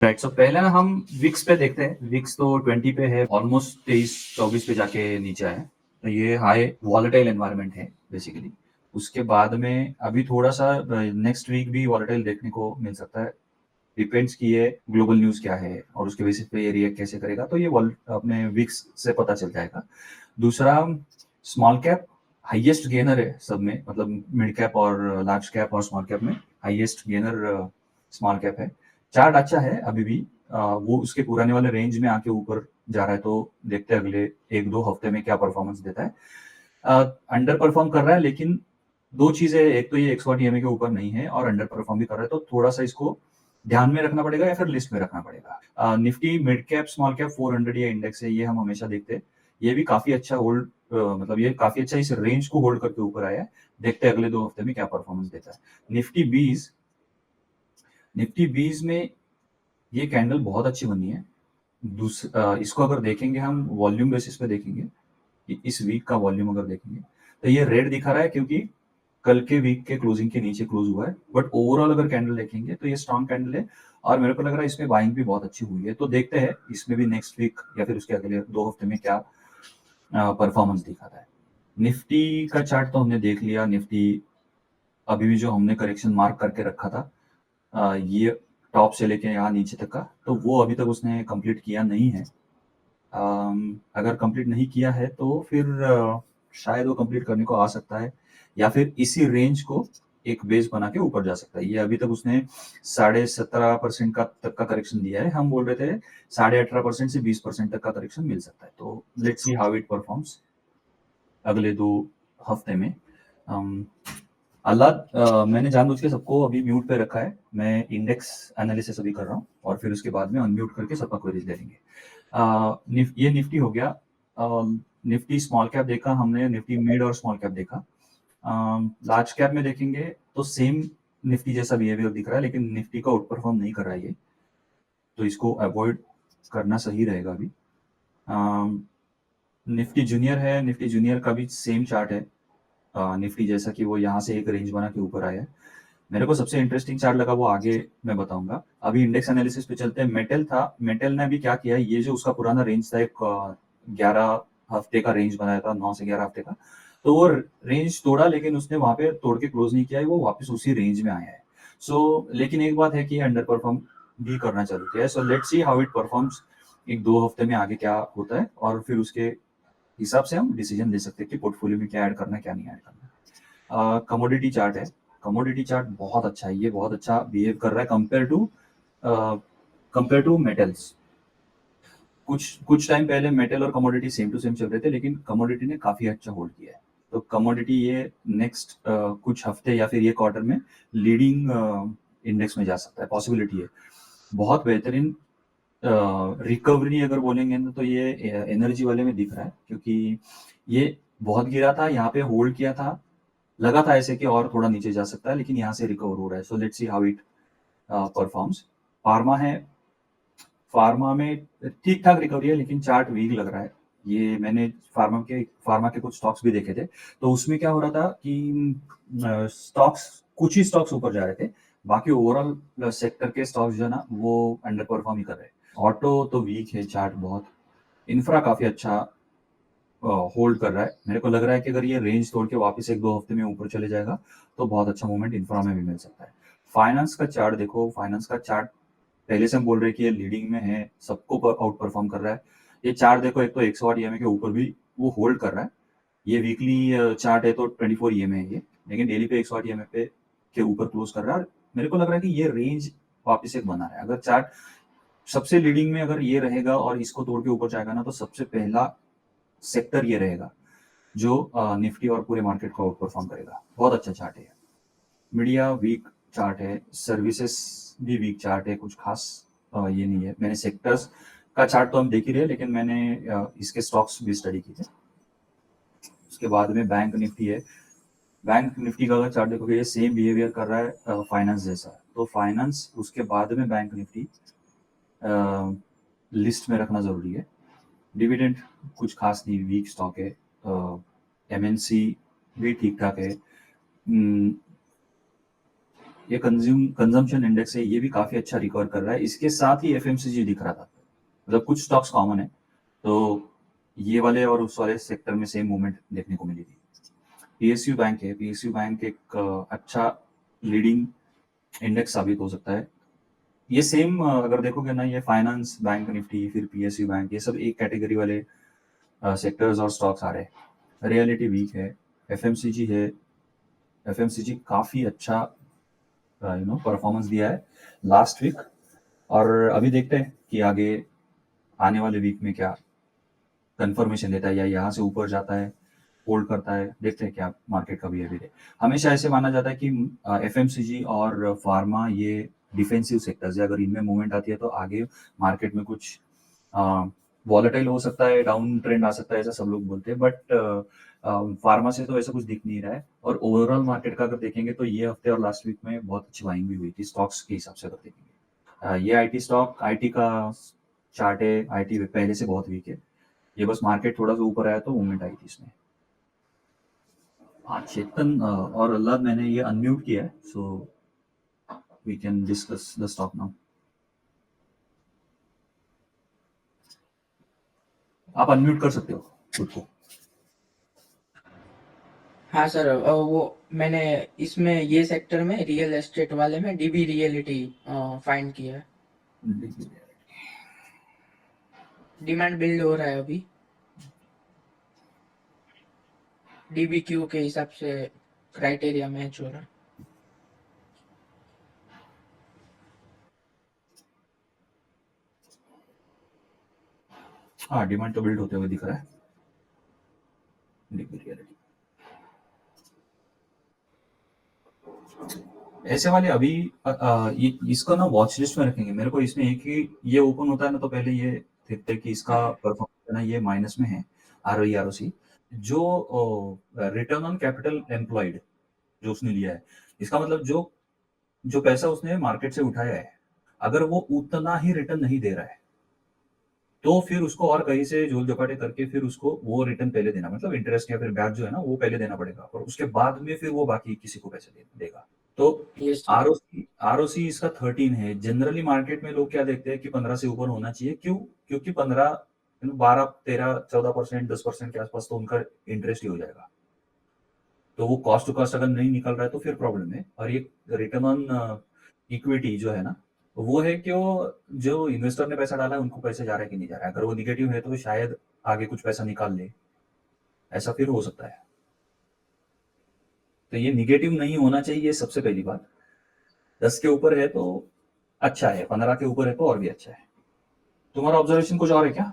Right, सो पहले ना हम विक्स पे देखते हैं। विक्स तो 20 पे है, ऑलमोस्ट 23-24 पे जाके नीचे आया है। तो ये हाई वॉलेटाइल एनवायरनमेंट है बेसिकली। उसके बाद में अभी थोड़ा-सा नेक्स्ट वीक भी वॉलेटाइल देखने को मिल सकता है। डिपेंड्स कि ये ग्लोबल न्यूज़ क्या है और उसके बेसिस पे ये रिएक्ट कैसे करेगा, तो ये वॉल अपने विक्स से पता चल जाएगा। दूसरा, स्मॉल कैप हाईएस्ट गेनर है सब में, मतलब मिड कैप और लार्ज कैप और स्मॉल कैप में हाईएस्ट गेनर स्मॉल कैप है। चार्ट अच्छा है अभी भी। वो उसके पुराने वाले रेंज में आके ऊपर जा रहा है, तो देखते हैं अगले 1-2 हफ्ते में क्या परफॉर्मेंस देता है। अंडर परफॉर्म कर रहा है, लेकिन 2 चीज़ें, एक तो ये 108 ईएमए के ऊपर नहीं है और अंडर परफॉर्म भी कर रहा है, तो थोड़ा-सा इसको ध्यान में रखना पड़ेगा या फिर लिस्ट में रखना पड़ेगा। Nifty mid cap, small cap 400 ये इंडेक्स है, ये हम हमेशा देखते हैं। ये भी काफ़ी अच्छा मतलब ये काफ़ी अच्छा इस रेंज को होल्ड करके ऊपर आया है। देखते हैं अगले 2 हफ्ते में क्या परफॉर्मेंस देता है। निफ्टी 20 निफ्टी 20 में ये कैंडल बहुत अच्छी बनी है। इसको अगर देखेंगे हम वॉल्यूम बेसिस पे देखेंगे, कि इस वीक का वॉल्यूम अगर देखेंगे, तो ये रेड दिखा रहा है क्योंकि कल के वीक के क्लोजिंग के नीचे क्लोज हुआ है। बट ओवरऑल अगर कैंडल देखेंगे तो ये स्ट्रॉन्ग कैंडल है और मेरे को लग रहा है इसमें बाइंग भी बहुत अच्छी हुई है। तो देखते हैं इसमें भी नेक्स्ट वीक या फिर उसके अगले 2 हफ्ते में क्या परफॉर्मेंस दिखाता है। निफ्टी का चार्ट तो हमने देख लिया। निफ्टी अभी भी जो हमने करेक्शन मार्क करके रखा था, ये टॉप से लेके यहाँ नीचे तक का, तो वो अभी तक उसने कंप्लीट किया नहीं है। अगर कंप्लीट नहीं किया है तो फिर शायद वो कंप्लीट करने को आ सकता है या फिर इसी रेंज को एक बेस बना के ऊपर जा सकता है। ये अभी तक उसने 17.5% का तक का करेक्शन दिया है। हम बोल रहे थे 18.5% से 20% तक का करेक्शन मिल सकता है। तो let's see how it performs अगले 2 हफ्ते में। अम, मैंने जानबूझ के सबको अभी म्यूट पे रखा है। मैं इंडेक्स एनालिसिस अभी कर रहा हूँ और फिर उसके बाद में अनम्यूट करके सबका क्वेरीज ले लेंगे। ये निफ्टी हो गया। निफ्टी स्मॉल कैप देखा हमने, निफ्टी मिड और स्मॉल कैप देखा। लार्ज कैप में देखेंगे तो सेम निफ्टी जैसा बिहेवियर दिख रहा है, लेकिन निफ्टी का आउट परफॉर्म नहीं कर रहा है ये, तो इसको अवॉइड करना सही रहेगा अभी। निफ्टी जूनियर है, निफ्टी जूनियर का भी सेम चार्ट है निफ्टी जैसा, कि वो यहाँ से एक रेंज बना के ऊपर आया है। मेरे को सबसे इंटरेस्टिंग चार्ट लगा वो आगे मैं बताऊंगा। अभी इंडेक्स एनालिसिस पे चलते हैं। मेटल था, मेटल ने अभी क्या किया, ये जो उसका पुराना रेंज था, एक 11 हफ्ते का रेंज बनाया था, 9 से 11 हफ्ते का, तो वो रेंज तोड़ा, लेकिन उसने वहां पे तोड़ के क्लोज नहीं किया है, वो वापस उसी रेंज में आया है। लेकिन एक बात है कि अंडर परफॉर्म भी करना चालू किया है। So let's see how it performs एक 2 हफ्ते में आगे क्या होता है, और फिर उसके हिसाब से हम डिसीजन ले सकते हैं कि पोर्टफोलियो में क्या ऐड करना है क्या नहीं ऐड करना है। कमोडिटी चार्ट है। कमोडिटी चार्ट बहुत अच्छा है, ये बहुत अच्छा बिहेव कर रहा है कंपेयर टू मेटल्स। कुछ कुछ टाइम पहले मेटल और कमोडिटी सेम टू सेम चल रहे थे, लेकिन कमोडिटी ने काफी अच्छा होल्ड किया है। तो कमोडिटी ये नेक्स्ट कुछ हफ्ते या फिर ये क्वार्टर में लीडिंग इंडेक्स में जा सकता है, पॉसिबिलिटी है। बहुत बेहतरीन रिकवरी अगर बोलेंगे ना, तो ये एनर्जी वाले में दिख रहा है, क्योंकि ये बहुत गिरा था, यहाँ पे होल्ड किया था, लगा था ऐसे कि और थोड़ा नीचे जा सकता है, लेकिन यहाँ से रिकवर हो रहा है। So let's see how it performs. Pharma है। फार्मा में ठीक ठाक रिकवरी है, लेकिन चार्ट वीक लग रहा है। ये मैंने फार्मा के कुछ स्टॉक्स भी देखे थे, तो उसमें क्या हो रहा था कि स्टॉक्स, कुछ ही स्टॉक्स ऊपर जा रहे थे, बाकी ओवरऑल सेक्टर के स्टॉक्स जो है ना, वो अंडर परफॉर्म ही कर रहे हैं। ऑटो तो वीक है चार्ट बहुत। इंफ्रा काफी अच्छा होल्ड कर रहा है। मेरे को लग रहा है कि अगर ये रेंज तोड़ के वापस 1-2 हफ्ते में ऊपर चले जाएगा, तो बहुत अच्छा मूवमेंट इंफ्रा में भी मिल सकता है। फाइनेंस का चार्ट देखो। फाइनेंस का चार्ट पहले से हम बोल रहे हैं कि ये लीडिंग में है, सबको आउट परफॉर्म कर रहा है। ये चार्ट देखो, एक तो 108 ईएमए के ऊपर भी वो होल्ड कर रहा है। ये वीकली चार्ट है तो 24 ईएमए है ये, लेकिन डेली पे 108 ईएमए पे के ऊपर क्लोज कर रहा है। और मेरे को लग रहा है कि ये रेंज वापस एक बना है। अगर चार्ट सबसे लीडिंग में अगर ये रहेगा और इसको तोड़ के ऊपर जाएगा ना, तो सबसे पहला सेक्टर ये रहेगा जो निफ्टी और पूरे मार्केट को आउट परफॉर्म करेगा। बहुत अच्छा चार्ट है। मीडिया वीक चार्ट है। सर्विसेज भी वीक चार्ट है, कुछ खास ये नहीं है। मैंने सेक्टर्स का चार्ट तो हम देख ही रहे हैं, लेकिन मैंने इसके स्टॉक्स भी स्टडी किए थे। उसके बाद में बैंक निफ्टी है। बैंक निफ्टी का अगर चार्ट देखोगे, ये सेम बिहेवियर कर रहा है फाइनेंस जैसा। तो फाइनेंस, उसके बाद में बैंक निफ्टी लिस्ट में रखना जरूरी है। डिविडेंड कुछ खास नहीं, वीक स्टॉक है। एमएनसी भी ठीक ठाक है। ये कंजम्पशन इंडेक्स है, ये भी काफी अच्छा रिकवर कर रहा है। इसके साथ ही एफएमसीजी दिख रहा था, मतलब कुछ स्टॉक्स कॉमन है, तो ये वाले और उस वाले सेक्टर में सेम मूवमेंट देखने को मिली थी। पीएसयू बैंक है, पीएसयू बैंक एक अच्छा लीडिंग इंडेक्स साबित हो सकता है। ये सेम अगर देखोगे ना, ये फाइनेंस, बैंक निफ्टी, फिर पीएसयू बैंक, ये सब एक कैटेगरी वाले सेक्टर्स और स्टॉक्स आ रहे हैं। रियलिटी वीक है, एफएमसीजी है, एफएमसीजी काफी अच्छा परफॉर्मेंस दिया है लास्ट वीक, और अभी देखते हैं कि आगे आने वाले वीक में क्या कंफर्मेशन देता है, या यहाँ से ऊपर जाता है, होल्ड करता है, देखते हैं क्या मार्केट का बिहेवियर है। हमेशा ऐसे माना जाता है कि एफएमसीजी और फार्मा ये डिफेंसिव सेक्टर्स है, अगर इनमें मूवमेंट आती है तो आगे मार्केट में कुछ वॉलेटाइल हो सकता है, डाउन ट्रेंड आ सकता है, ऐसा सब लोग बोलते हैं, बट फार्मा से तो ऐसा कुछ दिख नहीं रहा है। और ओवरऑल मार्केट का अगर देखेंगे तो ये हफ्ते और लास्ट वीक में बहुत अच्छी बाइंग भी हुई थी स्टॉक्स के हिसाब से अगर देखेंगे। ये आईटी स्टॉक, आईटी का चार्ट है, आईटी पहले से बहुत वीक है, ये बस मार्केट थोड़ा सा ऊपर आया तो मूवमेंट आई थी इसमें। हाँ चेतन और अल्लाह, मैंने ये अनम्यूट किया है, so we can discuss the stock now. आप अनम्यूट कर सकते हो खुद को। हाँ सर, वो मैंने इसमें ये सेक्टर में रियल एस्टेट वाले में डीबी रियलिटी फाइंड किया है। डिमांड बिल्ड हो रहा है अभी, डीबीक्यू के हिसाब से क्राइटेरिया मैच हो रहा है। हाँ डिमांड तो बिल्ड होते हुए दिख रहा है। रियलिटी ऐसे वाले अभी ये इसको ना वॉच लिस्ट में रखेंगे। मेरे को इसमें एक ही ये ओपन होता है ना, तो पहले ये देखते हैं कि इसका परफॉर्मेंस ना ये माइनस में है, आरओई आरओसी, जो रिटर्न ऑन कैपिटल एम्प्लॉयड जो उसने लिया है, इसका मतलब जो जो पैसा उसने मार्केट से उठाया है, अगर वो उतना ही रिटर्न नहीं दे रहा है, तो फिर उसको और कहीं से झोल झपाटे करके फिर उसको वो रिटर्न पहले देना, मतलब इंटरेस्ट या फिर ब्याज जो है ना वो पहले देना पड़ेगा, और उसके बाद में फिर वो बाकी किसी को पैसे देगा। तो यस सर। आरओसी आरओसी इसका 13 है। जनरली मार्केट में लोग क्या देखते हैं कि 15 से ऊपर होना चाहिए, क्यों? क्योंकि 15, 12, 13, 14%, 10% के आसपास तो उनका इंटरेस्ट ही हो जाएगा। तो वो कॉस्ट टू कॉस्ट अगर नहीं निकल रहा है तो फिर प्रॉब्लम है। और ये रिटर्न ऑन इक्विटी जो है ना, वो है कि वो जो इन्वेस्टर ने पैसा डाला है उनको पैसे जा रहा है कि नहीं जा रहा है। अगर वो निगेटिव है तो शायद आगे कुछ पैसा निकाल ले, ऐसा फिर हो सकता है। तो ये निगेटिव नहीं होना चाहिए सबसे पहली बात। 10 के ऊपर है तो अच्छा है, 15 के ऊपर है तो और भी अच्छा है। तुम्हारा ऑब्जर्वेशन कुछ और है क्या?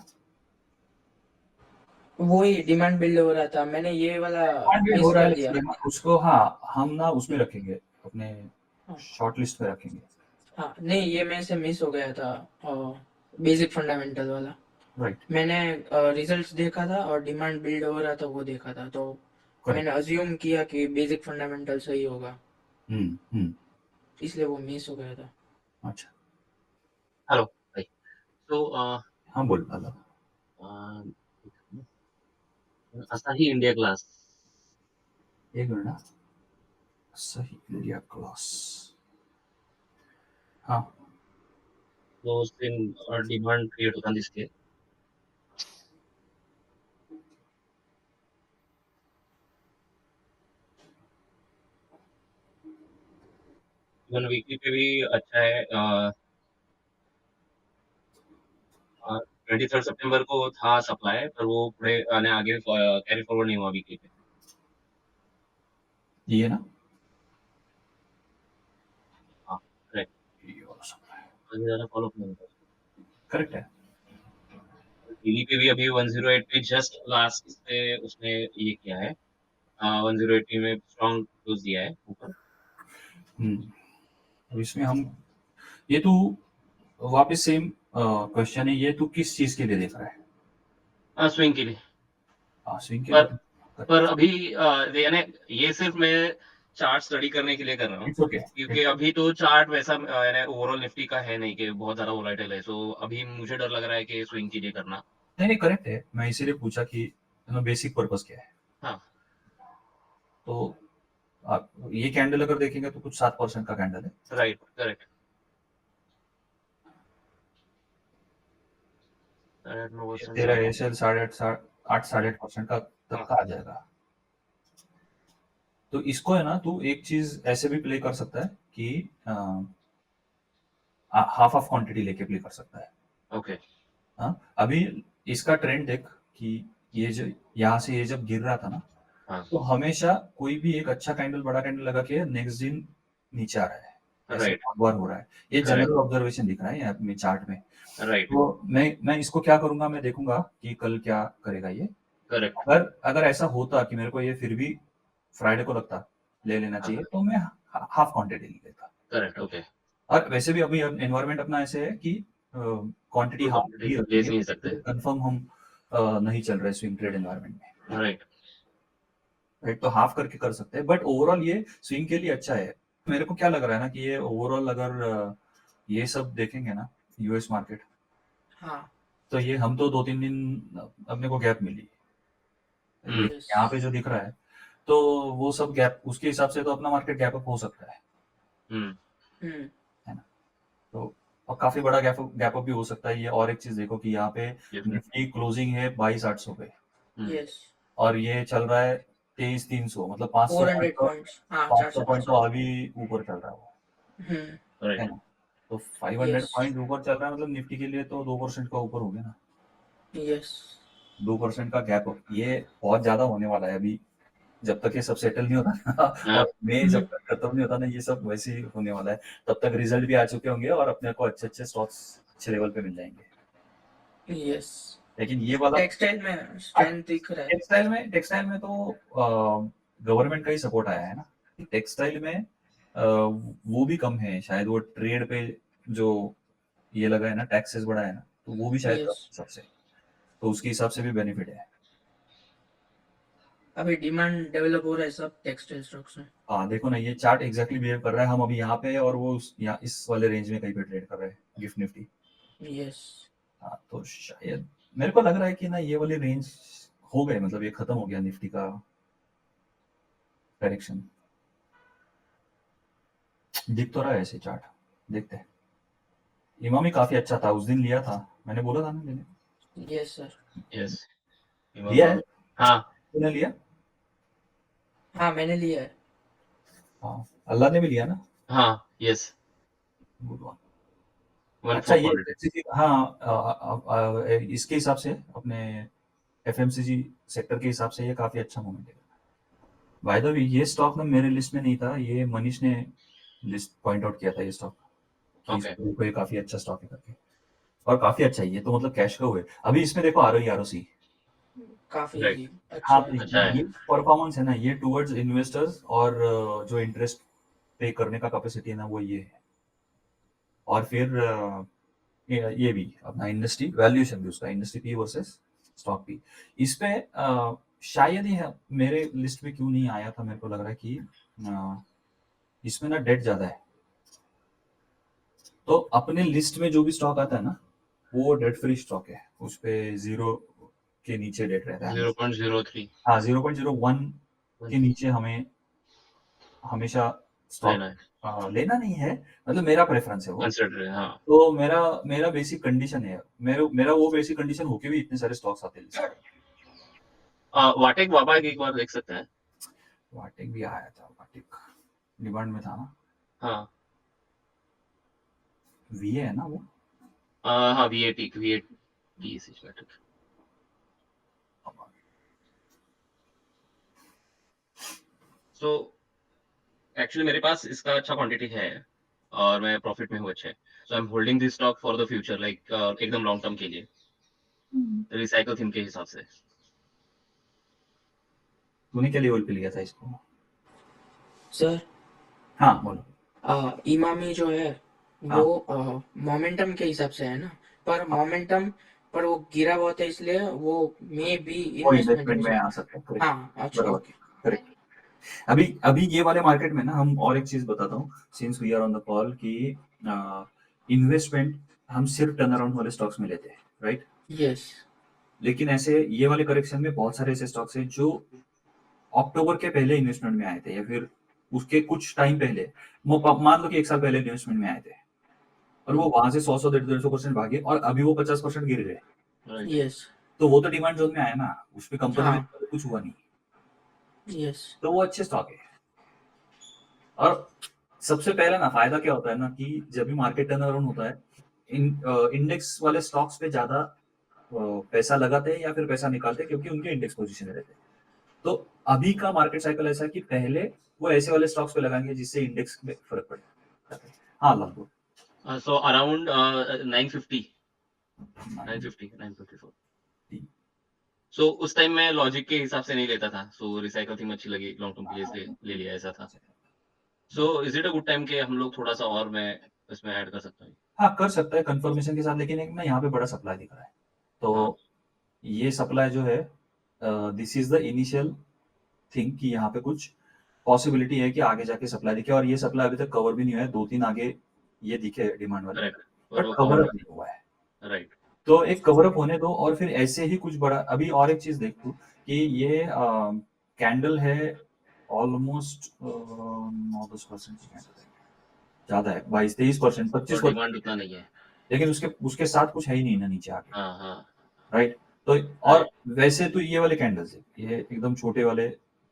वो ही डिमांड बिल्ड हो रहा था, मैंने ये वाला डिमांड हो मिस रहा कर है दिया। उसको, हाँ हम ना उसमें रखेंगे, अपने हाँ शॉर्ट लिस्ट में रखेंगे। हाँ, नहीं ये मेरे से मिस हो गया था, बेसिक फंडामेंटल वाला। राइट। मैंने रिजल्ट्स देखा था और डिमांड बिल्ड हो रहा था वो देखा था, तो मैंने करेक्ट। अज्यूम किया कि बेसिक फंडामेंटल सही होगा, हम्म। इसलिए वो मिस हो गया था। अच्छा। हेलो भाई। तो हाँ बोल पाला। असाही इंडिया ग्लास, एक मिनट ना, सही इंडिया क्लास, हाँ तो उस दिन डिमांड क्रिएट होता दिसते. इवन वीकली पे भी अच्छा है. 23 सितंबर को था सप्लाई, पर वो पूरे आगे कैरी फॉरवर्ड नहीं हुआ वीकली पे. ये ना, हाँ करेक्ट. ये वाला supply, आगे ज़्यादा फॉलो नहीं होता. करेक्ट है। डेली पे भी अभी 108 पे जस्ट लास्ट इस पे उसने ये किया है. 108 में स्ट्रॉन्ग क्लोज दिया है ऊपर. अब इसमें हम ये तो वापस सेम क्वेश्चन है, ये तो किस चीज के लिए देख रहा है? स्विंग के लिए. स्विंग के पर लिए। पर अभी यानी ये सिर्फ मैं चार्ट स्टडी करने के लिए कर रहा हूँ, इट्स ओके। क्योंकि अभी तो चार्ट वैसा यानी ओवरऑल निफ्टी का है नहीं कि बहुत ज्यादा वोलेटाइल है. सो अभी मुझे डर लग रहा है कि स्विंग के लिए करना. नहीं नहीं, करेक्ट है, मैं इसीलिए पूछा कि बेसिक पर्पस क्या है। हाँ तो आप ये कैंडल अगर देखेंगे तो कुछ 7% का कैंडल है, राइट, करेक्ट। 8.9% तेरा एएसएल 8.5% का तक का आ जाएगा। तो इसको है ना, तू एक चीज ऐसे भी प्ले कर सकता है कि हाफ ऑफ क्वांटिटी लेके प्ले कर सकता है। ओके। हाँ, अभी इसका ट्रेंड देख कि ये जो यहाँ से ये जब गिर रहा था ना, हाँ, तो हमेशा कोई भी एक अच्छा कैंडल, बड़ा कैंडल लगा के नेक्स्ट दिन नीचे आ रहा है, ऐसे राइट, बहुत बार हो रहा है। ये करेक्ट, जनरल ऑब्जर्वेशन दिख रहा है यहाँ में चार्ट में। राइट, तो मैं इसको क्या करूंगा, मैं देखूंगा कि कल क्या करेगा ये। करेक्ट, अगर अगर ऐसा होता कि मेरे को ये फिर भी फ्राइडे को लगता ले लेना चाहिए, तो मैं हाफ क्वांटिटी ले लेता। Correct, okay. और वैसे भी अभी एनवायरनमेंट अपना ऐसे है कि क्वांटिटी फुल हाफ क्वांटिटी ही ले रखनी नहीं है, सकते। कंफर्म हम नहीं चल रहे स्विंग ट्रेड एनवायरनमेंट में, राइट, राइट। तो हाफ करके कर सकते हैं, बट ओवरऑल ये स्विंग के लिए अच्छा है। मेरे को क्या लग रहा है ना कि ये ओवरऑल अगर ये सब देखेंगे ना, यूएस मार्केट, हाँ तो ये हम तो 2-3 दिन अपने को गैप मिली, ये यस यहाँ पे जो दिख रहा है, तो वो सब गैप उसके हिसाब से तो अपना मार्केट गैप अप हो सकता है ना। तो और काफी बड़ा गैप अप भी हो सकता है ये। और एक चीज देखो कि यहाँ पे निफ्टी क्लोजिंग है 22,800 पे, यस और ये चल रहा है 23,300, मतलब 500 400 पॉइंट, पॉइंट्स, हाँ 500 पॉइंट तो 400। अभी ऊपर चल रहा है वो, है राइट, ना। तो 500 यस पॉइंट ऊपर चल रहा है, मतलब निफ्टी के लिए तो 2% का ऊपर हो गया ना। यस 2% का गैप अप ये बहुत ज्यादा होने वाला है अभी, जब तक ये सब सेटल नहीं होता ना हाँ, और मई जब तक खत्म नहीं होता ना, ये सब वैसे ही होने वाला है। तब तक रिजल्ट भी आ चुके होंगे और अपने को अच्छे अच्छे स्टॉक्स अच्छे लेवल पे मिल जाएंगे। यस लेकिन ये वाला टेक्सटाइल में स्ट्रेंथ दिख रहा है। टेक्सटाइल में तो गवर्नमेंट का ही सपोर्ट आया है ना। टेक्सटाइल में वो भी कम है शायद, वो ट्रेड पे जो ये लगा है ना, टैक्सेस बढ़ा है ना, तो वो भी शायद कम यस है सबसे, तो उसके हिसाब से भी बेनिफिट है। अभी डिमांड डेवलप हो रहा है सब टेक्सटाइल स्टॉक्स में। हाँ देखो ना, ये चार्ट एग्जैक्टली बिहेव कर रहा है। हम अभी यहाँ पे है और वो यहाँ इस वाले रेंज में कहीं पे ट्रेड कर रहे हैं, गिफ्ट निफ्टी। यस हाँ, तो शायद मेरे को लग रहा है कि ना ये वाली रेंज हो गए, मतलब ये खत्म हो गया निफ्टी का डायरेक्शन। दिख तो रहा है ऐसे चार्ट, देखते हैं। इमामी काफी अच्छा था, उस दिन लिया था, मैंने बोला था ना मैंने यस सर। यस, लिया है। हाँ, तूने लिया? हाँ मैंने लिया है। हाँ, अल्लाह ने भी लिया ना। हाँ, यस, Good one. 1 अच्छा, for ये quality। हाँ, इसके हिसाब से अपने एफएमसीजी सेक्टर के हिसाब से ये काफी अच्छा मोमेंट है। बाय द वे, ये स्टॉक ना मेरे लिस्ट में नहीं था, ये मनीष ने लिस्ट पॉइंट आउट किया था ये स्टॉक, कि ओके, इसको देखो ये काफी अच्छा स्टॉक है करके, और काफी अच्छा है ये तो, मतलब कैश का हुए। अभी इसमें देखो आरओसी, काफी राइट, अच्छा हाँ, है। अच्छा है। ये परफॉर्मेंस है ना, ये टुवर्ड्स इन्वेस्टर्स और जो इंटरेस्ट पे करने का कैपेसिटी है ना, वो ये है। और फिर ये भी अपना इंडस्ट्री वैल्यूएशन भी, उसका industry P versus stock P, इस पे शायद ही है, मेरे लिस्ट में क्यों नहीं आया था, मेरे को लग रहा है कि इसमें ना डेट ज्यादा है। तो अपने लिस्ट में जो भी स्टॉक आता है ना, वो डेट फ्री स्टॉक है, उस पे 0 के नीचे डेट रहता है। 0.03 हाँ, 0.01 के नीचे हमें हमेशा स्टॉक लेना है, लेना नहीं है, मतलब मेरा प्रेफरेंस है वो। कंसिडर, हाँ। तो मेरा मेरा बेसिक कंडीशन है, मेरा वो बेसिक कंडीशन होके भी इतने सारे स्टॉक्स आते हैं list में। वाटेक वाबा एक बार देख सकते हैं। वाटिक भी आया था, वाटिक डिमांड में था ना। हाँ, वीए है ना वो। हाँ, वीएटी सिस्टमैटिक। सो एक्चुअली मेरे पास इसका अच्छा क्वांटिटी है और मैं प्रॉफिट में हूँ अच्छे। So I am holding this stock for the future, like एकदम लॉन्ग टर्म के लिए, रिसाइकल थीम के हिसाब से। तूने क्या लेवल पे लिया था इसको? सर हाँ बोलो। इमामी जो है हाँ, वो मोमेंटम के हिसाब से है ना, पर मोमेंटम पर वो गिरा बहुत है, इसलिए वो मे बी वो इन्वेस्टमेंट इन्वेस्टमेंट हो में आ सकता सकता है, है। करेक्ट। हाँ अच्छा बराबर, ओके। करेक्ट। अभी अभी ये वाले मार्केट में ना, हम और एक चीज बताता हूँ, since we are on the call, कि इन्वेस्टमेंट हम सिर्फ टर्न अराउंड वाले स्टॉक्स में लेते हैं, राइट। यस लेकिन ऐसे ये वाले करेक्शन में बहुत सारे ऐसे स्टॉक्स हैं जो अक्टूबर के पहले इन्वेस्टमेंट में आए थे, या फिर उसके कुछ टाइम पहले वो मान लो कि 1 साल पहले इन्वेस्टमेंट में आए थे और वो वहां से 100 150% भागे और अभी वो 50% गिर गए, राइट यस, तो वो तो डिमांड जोन में आया ना, उसमें कंपनी में हाँ, कुछ हुआ नहीं, यस, तो वो अच्छे स्टॉक है। और सबसे पहले ना फायदा क्या होता है ना कि जब भी मार्केट टर्न अराउंड होता है, इंडेक्स वाले स्टॉक्स पे ज्यादा पैसा लगाते हैं या फिर पैसा निकालते हैं क्योंकि उनके इंडेक्स पोजीशन में रहते हैं। तो अभी का मार्केट साइकिल ऐसा है कि पहले वो ऐसे वाले स्टॉक्स पे लगाएंगे जिससे इंडेक्स में फर्क पड़े। हाँ लगभग सो अराउंड 950 954 सो उस टाइम मैं लॉजिक के हिसाब से नहीं लेता था, सो रिसाइकल थी अच्छी लगी लॉन्ग टर्म के लिए इसलिए ले लिया, ऐसा था। So is it a good time कि हम लोग थोड़ा सा और मैं इसमें ऐड कर सकता हूँ? हाँ कर सकता है कंफर्मेशन के साथ, लेकिन एक ना यहाँ पे बड़ा सप्लाई दिख रहा है, तो हाँ ये सप्लाई जो है this is the initial thing कि यहाँ पे कुछ पॉसिबिलिटी है कि आगे जाके सप्लाई दिखे, और ये सप्लाई अभी तक कवर भी नहीं हुआ है, 2-3 आगे ये दिखे डिमांड वाले, करेक्ट, और बट वो कवर कवर अप नहीं हुआ है। राइट तो एक कवर अप होने दो और फिर ऐसे ही कुछ बड़ा। अभी और एक चीज देख तू कि ये कैंडल है ऑलमोस्ट 9-10% की कैंडल है, ज्यादा है 22-23%, और 25%, डिमांड उतना नहीं है। लेकिन उसके उसके साथ कुछ है ही नहीं ना नीचे आगे, हाँ हाँ राइट। तो और राइट, वैसे तो ये वाले कैंडल्स है, ये एकदम छोटे वाले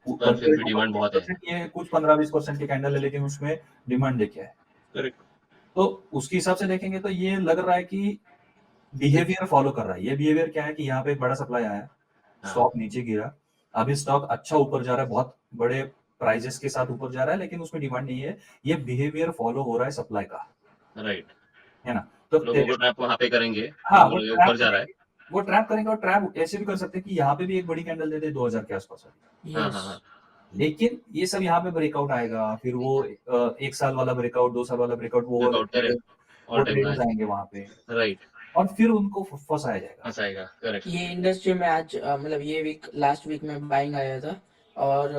पर फिर भी डिमांड बहुत है। 25%, ये कुछ 15-20% की कैंडल है, लेकिन उसमें डिमांड देखिए है। करेक्ट, तो उसके हिसाब से देखेंगे तो ये लग रहा है कि बिहेवियर फॉलो कर रहा है। ये बिहेवियर क्या है कि यहाँ पे एक बड़ा सप्लाई आया, हाँ स्टॉक नीचे गिरा, अभी स्टॉक अच्छा ऊपर जा रहा है, बहुत बड़े प्राइजेस के साथ ऊपर जा रहा है, लेकिन उसमें डिमांड नहीं है। ये बिहेवियर फॉलो हो रहा है सप्लाई का, राइट, है ना। तो लोग ओवर ट्रैप वहाँ पे करेंगे कि हाँ बोलो ये ऊपर जा रहा है। वो ट्रैप करेंगे, और ट्रैप ऐसे भी कर सकते हैं कि यहाँ पे भी एक बड़ी कैंडल दे दे 2000 के आसपास वाली। हाँ यस, हाँ हाँ लेकिन ये सब यहाँ पे ब्रेकआउट आएगा, फिर वो 1 साल वाला ब्रेकआउट, 2 साल वाला ब्रेकआउट, वर्कआउट करे वो ऑल टाइम ट्रेडर्स हाई। आएंगे वहां पे राइट, और फिर उनको फंसाया जाएगा। फंसाएगा, करेक्ट। ये इंडस्ट्री में आज मतलब ये वीक लास्ट वीक में बाइंग आया था, और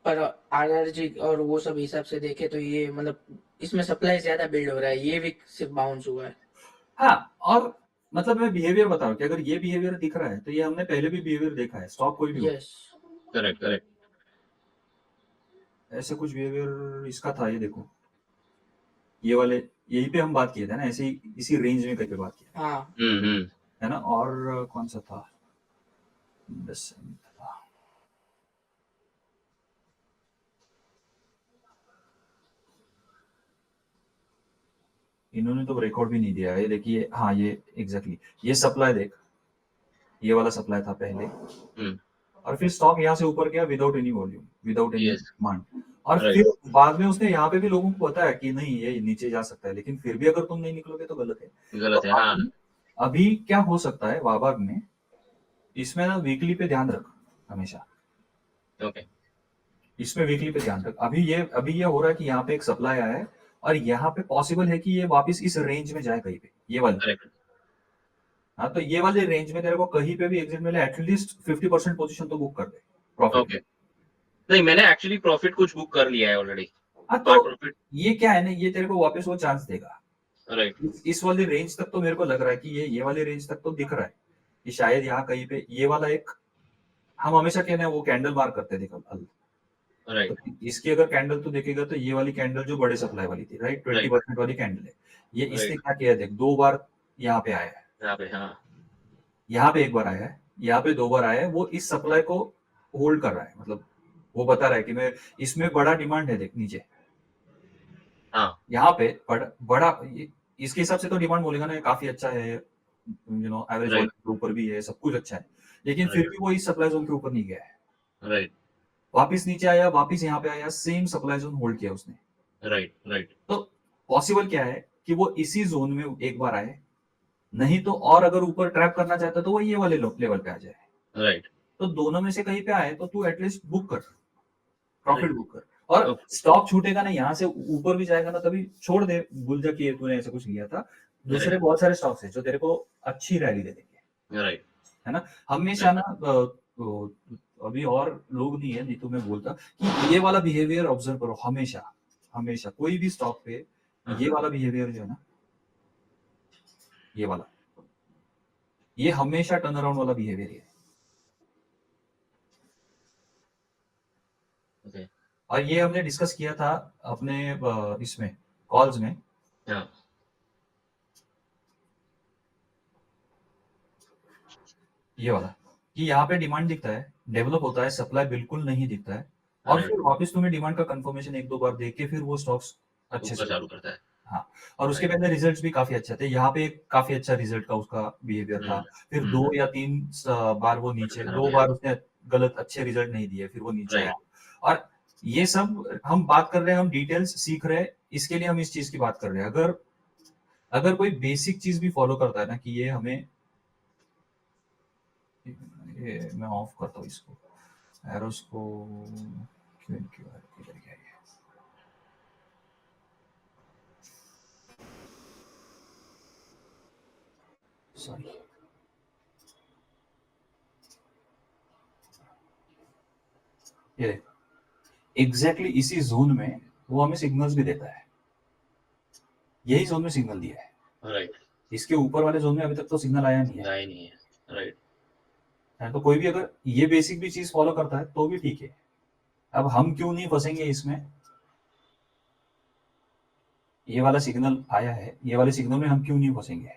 पर आरआरजी और वो सब हिसाब से देखे तो ये मतलब इसमें सप्लाई ज्यादा बिल्ड हो रहा है, ये वीक सिर्फ बाउंस हुआ है। हाँ, और मतलब मैं बिहेवियर बता रहा हूँ कि अगर ये बिहेवियर दिख रहा है तो ये हमने पहले भी बिहेवियर देखा है, स्टॉक कोई भी हो, यस, करेक्ट करेक्ट, ऐसे कुछ बिहेवियर इसका था। ये देखो, ये वाले यही पे हम बात किए थे ना, ऐसे ही इसी रेंज में करके बात किया हाँ, है ना। और कौन सा था, बस इन्होंने तो रिकॉर्ड भी नहीं दिया है। ये देखिए, हाँ ये एग्जैक्टली ये सप्लाई देख, ये वाला सप्लाई था पहले, और फिर स्टॉक यहाँ से ऊपर गया without any volume, without any yes, demand, और राइट, फिर बाद में उसने यहाँ पे भी लोगों को बताया कि नहीं ये नीचे जा सकता है, लेकिन फिर भी अगर तुम नहीं निकलोगे तो गलत है। तो गलत है, हाँ, अभी क्या हो सकता है वाबाग में, इसमें ना वीकली पे ध्यान रख हमेशा, ओके, इसमें वीकली पे ध्यान रख। अभी ये हो रहा है कि यहाँ पे एक सप्लाई आया है और यहाँ पे पॉसिबल है कि ये वापस इस रेंज में जाए कहीं पे, ये वाली। करेक्ट, हाँ, तो ये वाले रेंज में तेरे को कहीं पे भी एग्जिट मिले, एटलीस्ट 50% पोजीशन तो बुक कर दे प्रॉफिट। ओके। नहीं, मैंने एक्चुअली प्रॉफिट कुछ बुक कर लिया है ऑलरेडी, हाँ, पार्ट तो प्रॉफिट। ये क्या है ना, ये तेरे को वापस वो चांस देगा। राइट, इस वाली रेंज तक तो मेरे को लग रहा है कि ये वाली रेंज तक तो दिख रहा है कि शायद यहाँ कहीं पे ये वाला एक, हम हमेशा कहते हैं वो कैंडल मार करते थे कल, राइट, तो इसकी अगर कैंडल तो देखेगा तो ये वाली कैंडल जो बड़े सप्लाई वाली थी, राइट, 20% वाली कैंडल है, ये इसने राइट, क्या किया देख, 2 बार यहाँ पे आया है, यहाँ पे, हाँ, यहाँ पे 1 बार आया है, यहाँ पे 2 बार आया है, वो इस सप्लाई को होल्ड कर रहा है, मतलब वो बता रहा है कि मैं इसमें बड़ा डिमांड है, देख नीचे हाँ, यहाँ पे बड़ा इसके हिसाब से तो डिमांड बोलेगा ना काफी अच्छा है, एवरेज राइट, वॉल्यूम के ऊपर भी है, सब कुछ अच्छा है, लेकिन फिर राइट, भी वो इस सप्लाई जोन के ऊपर नहीं गया है, राइट, वापिस नीचे आया, वापिस यहाँ पे आया, सेम सप्लाई जोन होल्ड किया उसने। राइट, राइट, तो पॉसिबल क्या है कि वो इसी जोन में 1 बार आए, नहीं तो और अगर ऊपर ट्रैप करना चाहता तो वो ये वाले लेवल पे आ जाए। राइट, तो दोनों में से कहीं पे आए तो तू एटलीस्ट बुक कर, प्रॉफिट राइट, बुक कर, और ओके, स्टॉक छूटेगा ना, यहाँ से ऊपर भी जाएगा ना, तभी छोड़ दे, भूल जा कि तूने ऐसा कुछ लिया था। दूसरे राइट, बहुत सारे स्टॉक्स है जो तेरे को अच्छी रैली दे देंगे, राइट, है ना। हमेशा ना अभी और लोग नहीं है, नहीं तो मैं बोलता कि ये वाला बिहेवियर ऑब्जर्व करो हमेशा, हमेशा कोई भी स्टॉक पे ये वाला बिहेवियर जो है ना, ये वाला, ये हमेशा टर्न अराउंड वाला बिहेवियर है। ओके, और ये हमने डिस्कस किया था अपने इसमें कॉल्स में। हाँ ये वाला कि यहाँ पे डिमांड दिखता है, डेवलप होता है, सप्लाई बिल्कुल नहीं दिखता है, और राइट फिर वापस तुम्हें डिमांड का कंफर्मेशन एक दो बार देख के फिर वो स्टॉक्स अच्छे ऊपर से चालू करता है हाँ, और उसके राइट पहले रिजल्ट्स भी काफी अच्छे थे। यहाँ पे काफी अच्छा रिजल्ट का उसका बिहेवियर था। फिर 2 या 3 बार वो नीचे, खराब 2 गया बार उसने गलत अच्छे रिजल्ट नहीं दिए, फिर वो नीचे आया। राइट और ये सब हम बात कर रहे हैं, हम डिटेल्स सीख रहे हैं, इसके लिए हम इस चीज की बात कर रहे हैं। अगर अगर कोई बेसिक चीज भी फॉलो करता है ना कि ये हमें, ये मैं ऑफ करता हूँ इसको, एरोस को, क्यों किधर गया ये? सॉरी, ये एग्जैक्टली इसी जोन में वो हमें सिग्नल्स भी देता है। यही जोन में सिग्नल दिया है, राइट इसके ऊपर वाले जोन में अभी तक तो सिग्नल आया नहीं है। गाय नहीं है राइट तो कोई भी अगर ये बेसिक भी चीज फॉलो करता है तो भी ठीक है। अब हम क्यों नहीं फंसेंगे इसमें? ये वाला सिग्नल आया है, ये वाले सिग्नल में हम क्यों नहीं फंसेंगे?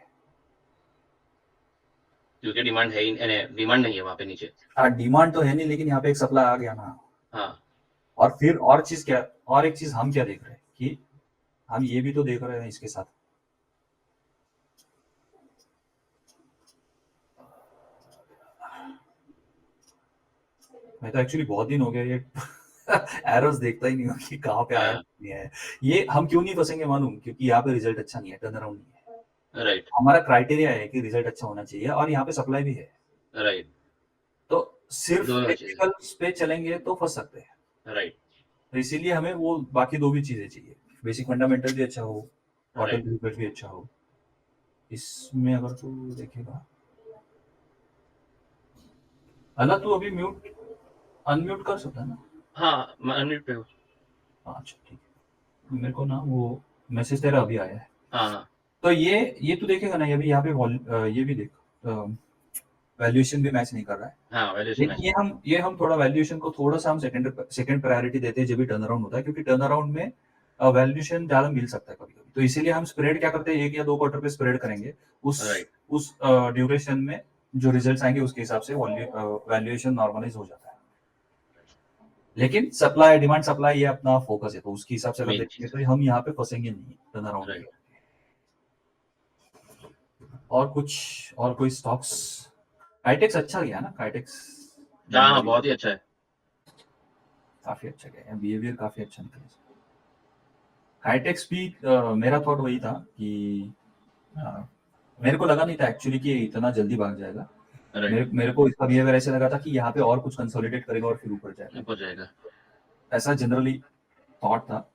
क्योंकि डिमांड है ही डिमांड नहीं है वहां पे नीचे हाँ, डिमांड तो है नहीं, लेकिन यहाँ पे एक सप्लाई आ गया ना। हाँ और फिर और चीज क्या, और एक चीज हम क्या देख रहे हैं कि हम ये भी तो देख रहे हैं इसके साथ, मैं तो एक्चुअली बहुत दिन हो गया ये एरोस देखता ही नहीं हूँ कि कहाँ पे आया हाँ नहीं है। ये हम क्यों नहीं फंसेंगे मालूम? क्योंकि यहाँ पे रिजल्ट अच्छा नहीं है, टर्न अराउंड नहीं है। राइट हमारा क्राइटेरिया है कि रिजल्ट अच्छा होना चाहिए, और यहाँ पे सप्लाई भी है। राइट तो सिर्फ दोनों चीजें टेक्निकल्स पे चलेंगे तो फंस सकते हैं। राइट तो इसीलिए हमें वो बाकी दो भी चीजें चाहिए, बेसिक फंडामेंटल भी अच्छा हो, राइट क्वार्टर रिजल्ट भी अच्छा हो। इसमें अगर तू देखेगा, अल्लाह तू अभी म्यूट अनम्यूट कर सकता है ना? हाँ मैं अनम्यूट पे हूँ अच्छा ठीक है, मेरे को ना वो मैसेज तेरा अभी आया है। हाँ हाँ तो ये तू देखेगा ना, ये भी यहाँ पे ये भी देख, वैल्यूएशन भी मैच नहीं कर रहा है। हाँ वैल्यूएशन लेकिन मैच ये हम थोड़ा वैल्यूएशन को थोड़ा सा हम सेकंड प्रायोरिटी देते हैं जब भी टर्न अराउंड होता है, क्योंकि टर्न अराउंड में वैल्यूएशन ज्यादा मिल सकता है कभी कभी। तो इसीलिए हम स्प्रेड क्या करते हैं, 1 या 2 क्वार्टर पे स्प्रेड करेंगे। उस राइट उस ड्यूरेशन में जो रिजल्ट्स आएंगे उसके हिसाब से वैल्यूएशन नॉर्मलाइज हो जाता है। लेकिन सप्लाई, डिमांड सप्लाई, ये अपना फोकस है, तो उसके हिसाब से अगर मेन देखेंगे चीज तो हम यहाँ पे फंसेंगे नहीं टर्न अराउंड में। राइट और कोई स्टॉक्स? काइटेक्स अच्छा गया ना, काइटेक्स हाँ हाँ बहुत ही अच्छा है काफी अच्छा गया, बिहेवियर काफी अच्छा निकला। काइटेक्स भी मेरा थॉट वही था कि मेरे को लगा नहीं था एक्चुअली कि ये इतना जल्दी भाग जाएगा। राइट मेरे को इसका बिहेवियर ऐसे लगा था कि यहाँ पे और कुछ कंसोलिडेट करेगा और फिर ऊपर जाएगा, ऊपर जाएगा ऐसा जनरली थॉट था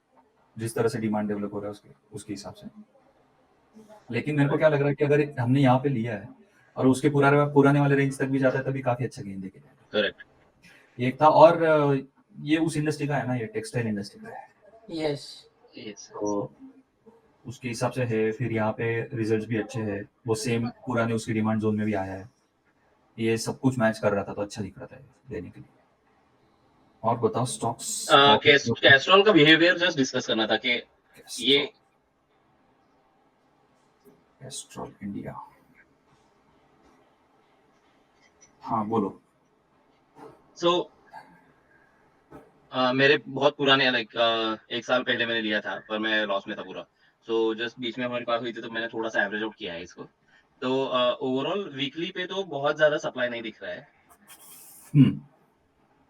जिस तरह से डिमांड डेवलप हो रहा है उसके हिसाब से। लेकिन मेरे को क्या लग रहा है कि अगर हमने यहाँ पे लिया है और उसके पुराने वाले रेंज तक भी जाता है तभी काफी अच्छा गेन देके जाएगा। करेक्ट ये एक था, और ये उस इंडस्ट्री का है ना, ये टेक्सटाइल इंडस्ट्री का है, यस यस तो उसके हिसाब से है। फिर यहाँ पे रिजल्ट्स भी अच्छे हैं, वो सेम पुराने उसकी डिमांड जोन में भी आया है। ये सब कुछ मैच कर रहा था तो अच्छा दिख रहा था देने के लिए। और बताओ स्टॉक्स, कैस्ट्रॉल का बिहेवियर जस्ट डिस्कस करना था कि ये कैस्ट्रॉल इंडिया, हाँ बोलो। सो मेरे बहुत पुराने लाइक 1 साल पहले मैंने लिया था पर मैं लॉस में था पूरा सो जस्ट बीच में हमारी बात हुई थी तो मैंने थोड़ा सा एवरेज आउट किया है इसको तो ओवरऑल वीकली पे तो बहुत ज्यादा सप्लाई नहीं दिख रहा है हम्म,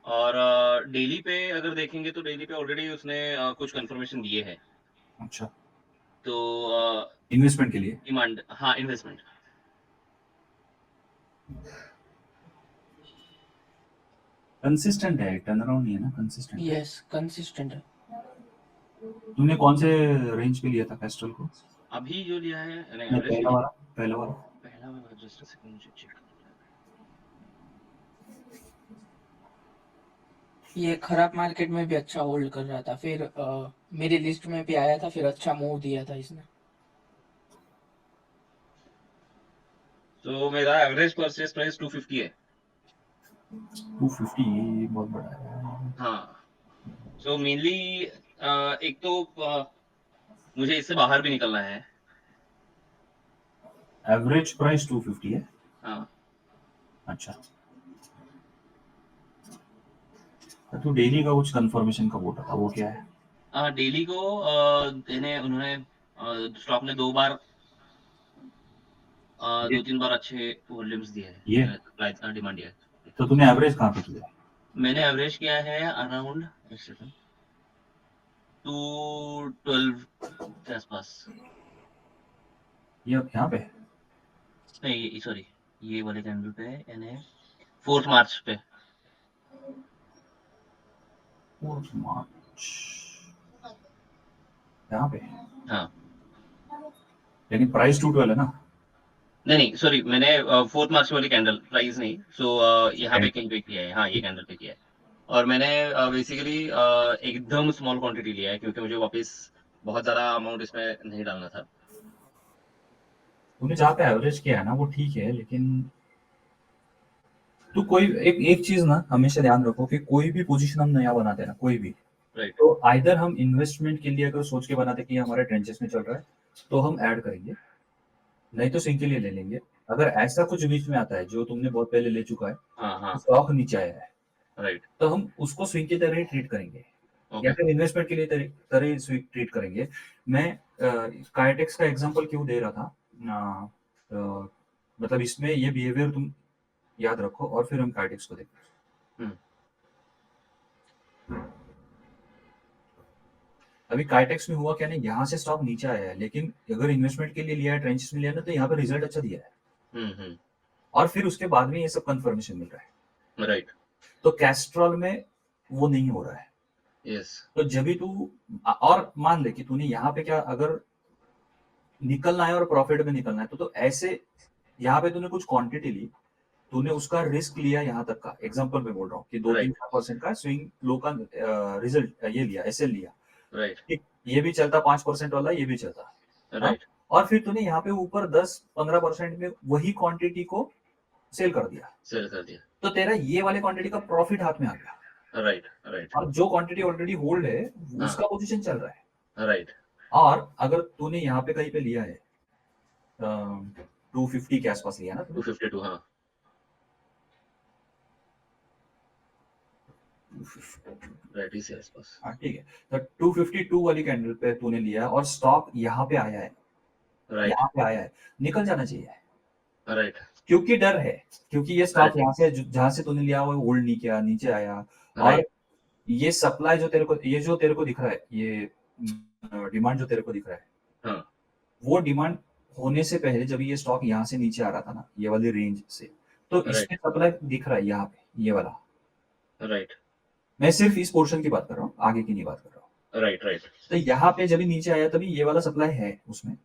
और डेली पे अगर देखेंगे तो डेली पे ऑलरेडी उसने कुछ कंफर्मेशन दिए हैं अच्छा, तो इन्वेस्टमेंट के लिए डिमांड हाँ इन्वेस्टमेंट कंसिस्टेंट है, टर्न अराउंड नहीं है ना, कंसिस्टेंट। यस कंसिस्टेंट है। तुमने कौन से रेंज पे लिया था कैस्ट्रॉल को? अभी जो लिया है नहीं नहीं, एवरेज पे लिया पहला वाला पहला वाला जस्ट सेकंड मुझे चेक ये खराब मार्केट में भी अच्छा होल्ड कर रहा था, फिर मेरी लिस्ट में भी आया था, फिर अच्छा मूव दिया था इसने। तो मेरा एवरेज परचेज प्राइस 250 है 250 बहुत बड़ा है। हाँ सो मेनली एक तो मुझे इससे बाहर भी निकलना है। एवरेज प्राइस 250 है। हाँ, अच्छा, तो डेली का कुछ कंफर्मेशन का बोल रहा था, वो क्या है? डेली को उन्होंने स्टॉक ने 2 बार ये 2-3 बार अच्छे वॉल्यूम्स दिए हैं, ये प्राइस डिमांड दिया है। तो तूने एवरेज कहाँ पे किया? मैंने एवरेज किया है अराउंड 212 के आसपास। ये यहाँ पे नहीं, सॉरी, ये वाले कैंडल पे यानी 4th मार्च पे। 4 मार्च यहाँ पे, हाँ, लेकिन प्राइस 212 है ना? नहीं, सॉरी, मैंने 4th मार्च वाली कैंडल प्राइस नहीं, सो यहाँ पे कहीं पे किया है। हाँ, ये कैंडल पे किया है। और मैंने बेसिकली एकदम स्मॉल क्वांटिटी लिया है क्योंकि मुझे वापस बहुत ज़्यादा अमाउंट इसमें नहीं डालना था। तूने जहाँ पे एवरेज किया है ना वो ठीक है, लेकिन तू कोई एक एक चीज ना हमेशा ध्यान रखो कि कोई भी पोजीशन हम नया बनाते हैं ना, कोई भी, राइट, तो आइदर हम इन्वेस्टमेंट के लिए अगर सोच के बनाते कि हमारे ट्रेंचेस में चल रहा है तो हम ऐड करेंगे, नहीं तो स्विंग के लिए ले लेंगे। अगर ऐसा कुछ बीच में आता है जो तुमने बहुत पहले ले चुका है, हाँ, हाँ, स्टॉक नीचे आया है, राइट, तो हम उसको स्विंग की तरह ही ट्रीट करेंगे या ओके, फिर इन्वेस्टमेंट के लिए तरह ही ट्रीट करेंगे। मैं काइटेक्स का एग्जांपल क्यों दे रहा था, मतलब इसमें ये बिहेवियर तुम याद रखो और फिर हम काइटेक्स को देखते हैं। अभी काइटेक्स में हुआ क्या नहीं, यहाँ से स्टॉक नीचे आया है, लेकिन अगर इन्वेस्टमेंट के लिए लिया है, ट्रेंचेस में लिया है ना, तो यहाँ पे रिजल्ट अच्छा दिया है और फिर उसके बाद में ये सब कंफर्मेशन मिल रहा है। राइट, तो कैस्ट्रॉल में वो नहीं हो रहा है। यस, तो जब भी तू और मान ले कि तूने यहाँ पे क्या अगर निकलना है और प्रॉफिट में निकलना है, तो ऐसे यहाँ पे तूने कुछ क्वांटिटी ली, तूने उसका रिस्क लिया यहाँ तक का, एग्जांपल में बोल रहा हूँ कि 2-3% का स्विंग लो का रिजल्ट ये लिया, एसएल लिया, राइट, ठीक, ये भी चलता 5% वाला, ये भी चलता, हाँ? राइट, और फिर तूने यहाँ पे ऊपर 10-15% में वही क्वांटिटी को सेल कर दिया, सेल कर दिया, तो तेरा ये वाले क्वांटिटी का प्रॉफिट हाथ में आ गया राइट, राइट, और जो क्वांटिटी ऑलरेडी होल्ड है हाँ, उसका पोजीशन चल रहा है। राइट, और अगर तूने यहाँ पे कहीं पे लिया है 250 के आसपास लिया ना, 252, हाँ, 250, राइट, इसी आसपास, हाँ ठीक है, तो 252 वाली कैंडल पे तूने लिया और स्टॉक यहाँ पे आया है, राइट, यहाँ पे आया है, निकल जाना चाहिए, राइट, क्योंकि डर है, क्योंकि ये स्टॉक Correct. यहाँ से जहाँ से तूने लिया वो होल्ड नहीं किया, नीचे आया, और राइट, ये सप्लाई जो तेरे को, ये जो तेरे को दिख रहा है, ये डिमांड जो तेरे को दिख रहा है, हाँ, वो डिमांड होने से पहले जब ये स्टॉक यहाँ से नीचे आ रहा था ना, ये वाली रेंज से, तो राइट, इसमें सप्लाई दिख रहा है यहाँ पे, ये वाला। राइट, मैं सिर्फ इस पोर्शन की बात कर रहा हूँ, आगे की नहीं बात कर रहा हूँ। राइट, राइट, तो यहाँ पे जब नीचे आया तभी ये वाला सप्लाई है उसमें,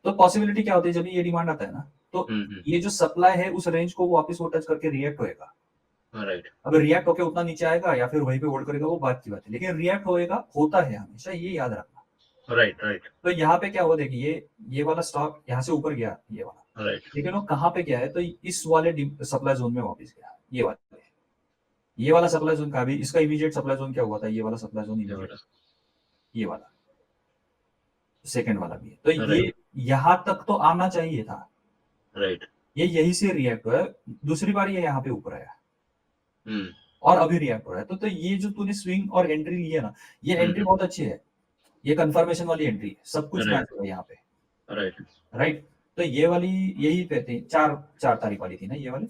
तो पॉसिबिलिटी क्या होती है जब ये डिमांड आता है ना, तो ये जो सप्लाई है उस रेंज को वापस वो टच करके रिएक्ट होएगा। राइट, अगर रिएक्ट होकर उतना नीचे आएगा या फिर वहीं पे होल्ड करेगा वो बात की बात है, लेकिन रिएक्ट होएगा, होता है हमेशा, ये याद रखना। राइट, राइट, तो यहाँ पे क्या हुआ, देखिए ये वाला स्टॉक यहाँ से ऊपर गया, ये वाला, राइट, लेकिन वो कहाँ पे गया है, तो इस वाले सप्लाई जोन में वापस गया, ये वाला, ये वाला सप्लाई जोन का भी, इसका इमीडिएट सप्लाई जोन क्या हुआ था, ये वाला सप्लाई जोन इमीडिएट, ये वाला सेकंड वाला भी है, तो ये यहाँ तक तो आना चाहिए था, राइट, ये यही से रिएक्ट हुआ है, दूसरी बार ये यहाँ पे ऊपर आया और अभी रिएक्ट हो रहा है, तो ये जो तूने स्विंग और एंट्री ली है ना, ये एंट्री बहुत अच्छी है, ये कंफर्मेशन वाली एंट्री है, सब कुछ मैच हो रहा है यहाँ पे, राइट, राइट। तो ये वाली यही पे थी, 4 तारीख वाली थी ना ये वाली,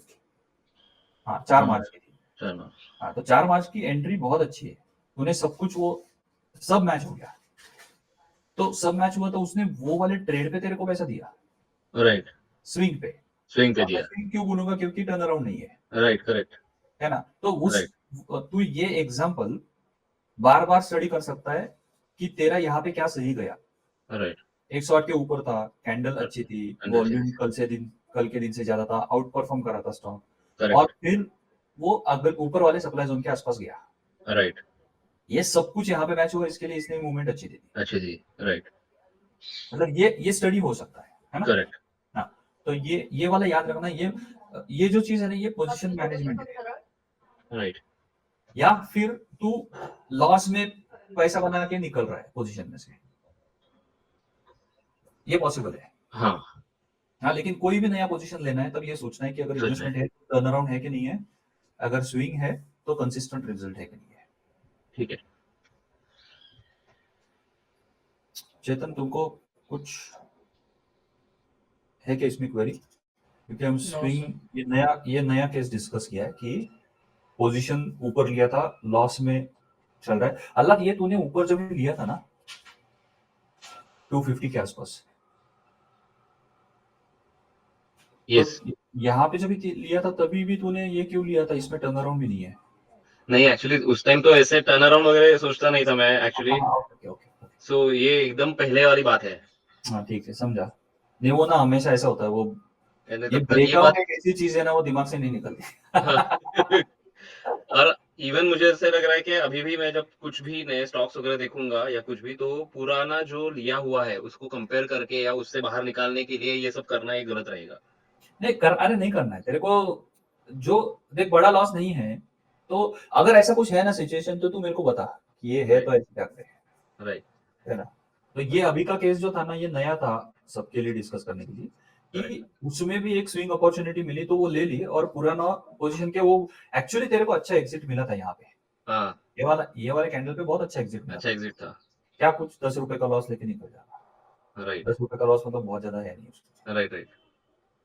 हाँ 4 मार्च की थी, हाँ, तो 4 मार्च की एंट्री बहुत अच्छी है, तूने सब कुछ वो सब मैच हो गया, तो सब मैच हुआ, तो उसने वो वाले ट्रेड पे तेरे को पैसा दिया, राइट, स्विंग पे दिया, स्विंग क्यों बोलूंगा, क्योंकि टर्न अराउंड नहीं है, राइट, करेक्ट, है ना, तो उस तू ये एग्जांपल बार बार स्टडी कर सकता है कि तेरा यहाँ पे क्या सही गया, राइट, 108 के ऊपर था, कैंडल अच्छी थी, वॉल्यूम कल के दिन से ज्यादा था, आउट परफॉर्म कर रहा था स्टॉक, और फिर वो अगर ऊपर वाले सप्लाई जोन के आसपास गया, राइट, ये सब कुछ यहाँ पे मैच हुआ, इसके लिए इसने मूवमेंट अच्छी दी, राइट, मतलब ये स्टडी हो सकता है ना, करेक्ट, हाँ, तो ये वाला याद रखना, ये जो चीज है ना, ये पोजीशन मैनेजमेंट है, राइट, या फिर तू लॉस में पैसा बना के निकल रहा है पोजीशन में से, ये पॉसिबल है। हाँ हाँ, लेकिन कोई भी नया पोजीशन लेना है तब ये सोचना है कि अगर सोचना इन्वेस्टमेंट है तो टर्न अराउंड है कि नहीं है, अगर स्विंग है तो कंसिस्टेंट रिजल्ट है कि नहीं है। ठीक है। चेतन, तुमको कुछ है क्या इसमें क्वेरी? क्योंकि हम स्विंग ये नया केस डिस्कस किया है कि पोजीशन ऊपर लिया था, लॉस में चल रहा है। अल्लाह, ये तूने ऊपर जब लिया था ना 250 के आसपास, यस तो यहाँ पे जब लिया था तभी भी तूने ये क्यों लिया था? इसमें टर्न अराउंड भी नहीं है। नहीं, एक्चुअली उस टाइम तो ऐसे टर्न अराउंड वगैरह सोचता नहीं था मैं एक्चुअली। ओके ओके, सो ये एकदम पहले वाली बात है। हाँ ठीक है, समझा। नहीं, वो ना हमेशा ऐसा होता है, वो मैंने ये तब तक ये ब्रेकआउट बात एक ऐसी चीज है ना, वो दिमाग से नहीं निकलती। हाँ। और इवन मुझे ऐसे लग रहा है कि अभी भी मैं जब कुछ भी नए स्टॉक्स वगैरह देखूंगा या कुछ भी, तो पुराना जो लिया हुआ है उसको कंपेयर करके या उससे बाहर निकालने के लिए ये सब करना ही गलत रहेगा। अरे नहीं करना है तेरे को। जो देख, बड़ा लॉस नहीं है तो अगर ऐसा कुछ है ना सिचुएशन, तो तू मेरे को बता कि ये है तो ऐसे क्या करें, राइट है ना? तो ये अभी का केस जो था ना, ये नया था सबके लिए डिस्कस करने के लिए कि उसमें भी एक स्विंग अपॉर्चुनिटी मिली तो वो ले ली, और पुराना पोजीशन के वो एक्चुअली तेरे को अच्छा एग्जिट मिला था यहाँ पे। हाँ, ये वाले कैंडल पे बहुत अच्छा एग्जिट मिला अच्छा था। एग्जिट था। क्या कुछ 10 रुपए का लॉस लेके निकल जाना। राइट 10 रुपए का लॉस मतलब बहुत ज्यादा है नहीं उसमें, राइट राइट।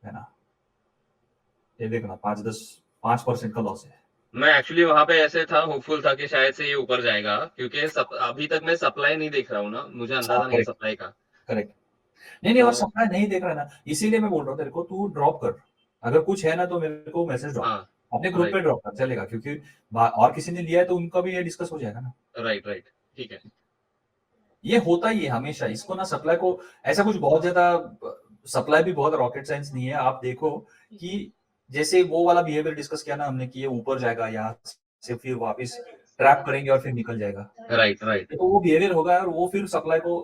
है ना? ये देखना 5% का लॉस है। मैं एक्चुअली वहां पे ऐसे था, होपफुल था कि शायद से ये ऊपर जाएगा, क्योंकि अभी तक मैं सप्लाई नहीं देख रहा हूँ ना, मुझे अंदाजा नहीं है करेक्ट सप्लाई का। करेक्ट। नहीं, और तो सप्लाई नहीं देख रहा है ना, इसीलिए मैं बोल रहा हूँ तेरे को, तू ड्रॉप कर। अगर कुछ है ना तो मेरे को मैसेज ड्रॉप, हाँ, अपने ग्रुप राइट पे ड्रॉप कर, चलेगा? क्योंकि और किसी ने लिया है तो उनका भी ये डिस्कस हो जाएगा ना। राइट राइट, ठीक है। ये होता ही है हमेशा, इसको ना सप्लाई को ऐसा कुछ बहुत ज्यादा, सप्लाई भी बहुत रॉकेट साइंस नहीं है। आप देखो कि जैसे वो वाला बिहेवियर डिस्कस किया ना हमने कि ये ऊपर जाएगा यहाँ से, फिर वापस ट्रैप करेंगे और फिर निकल जाएगा, राइट राइट तो वो बिहेवियर होगा और वो फिर सप्लाई को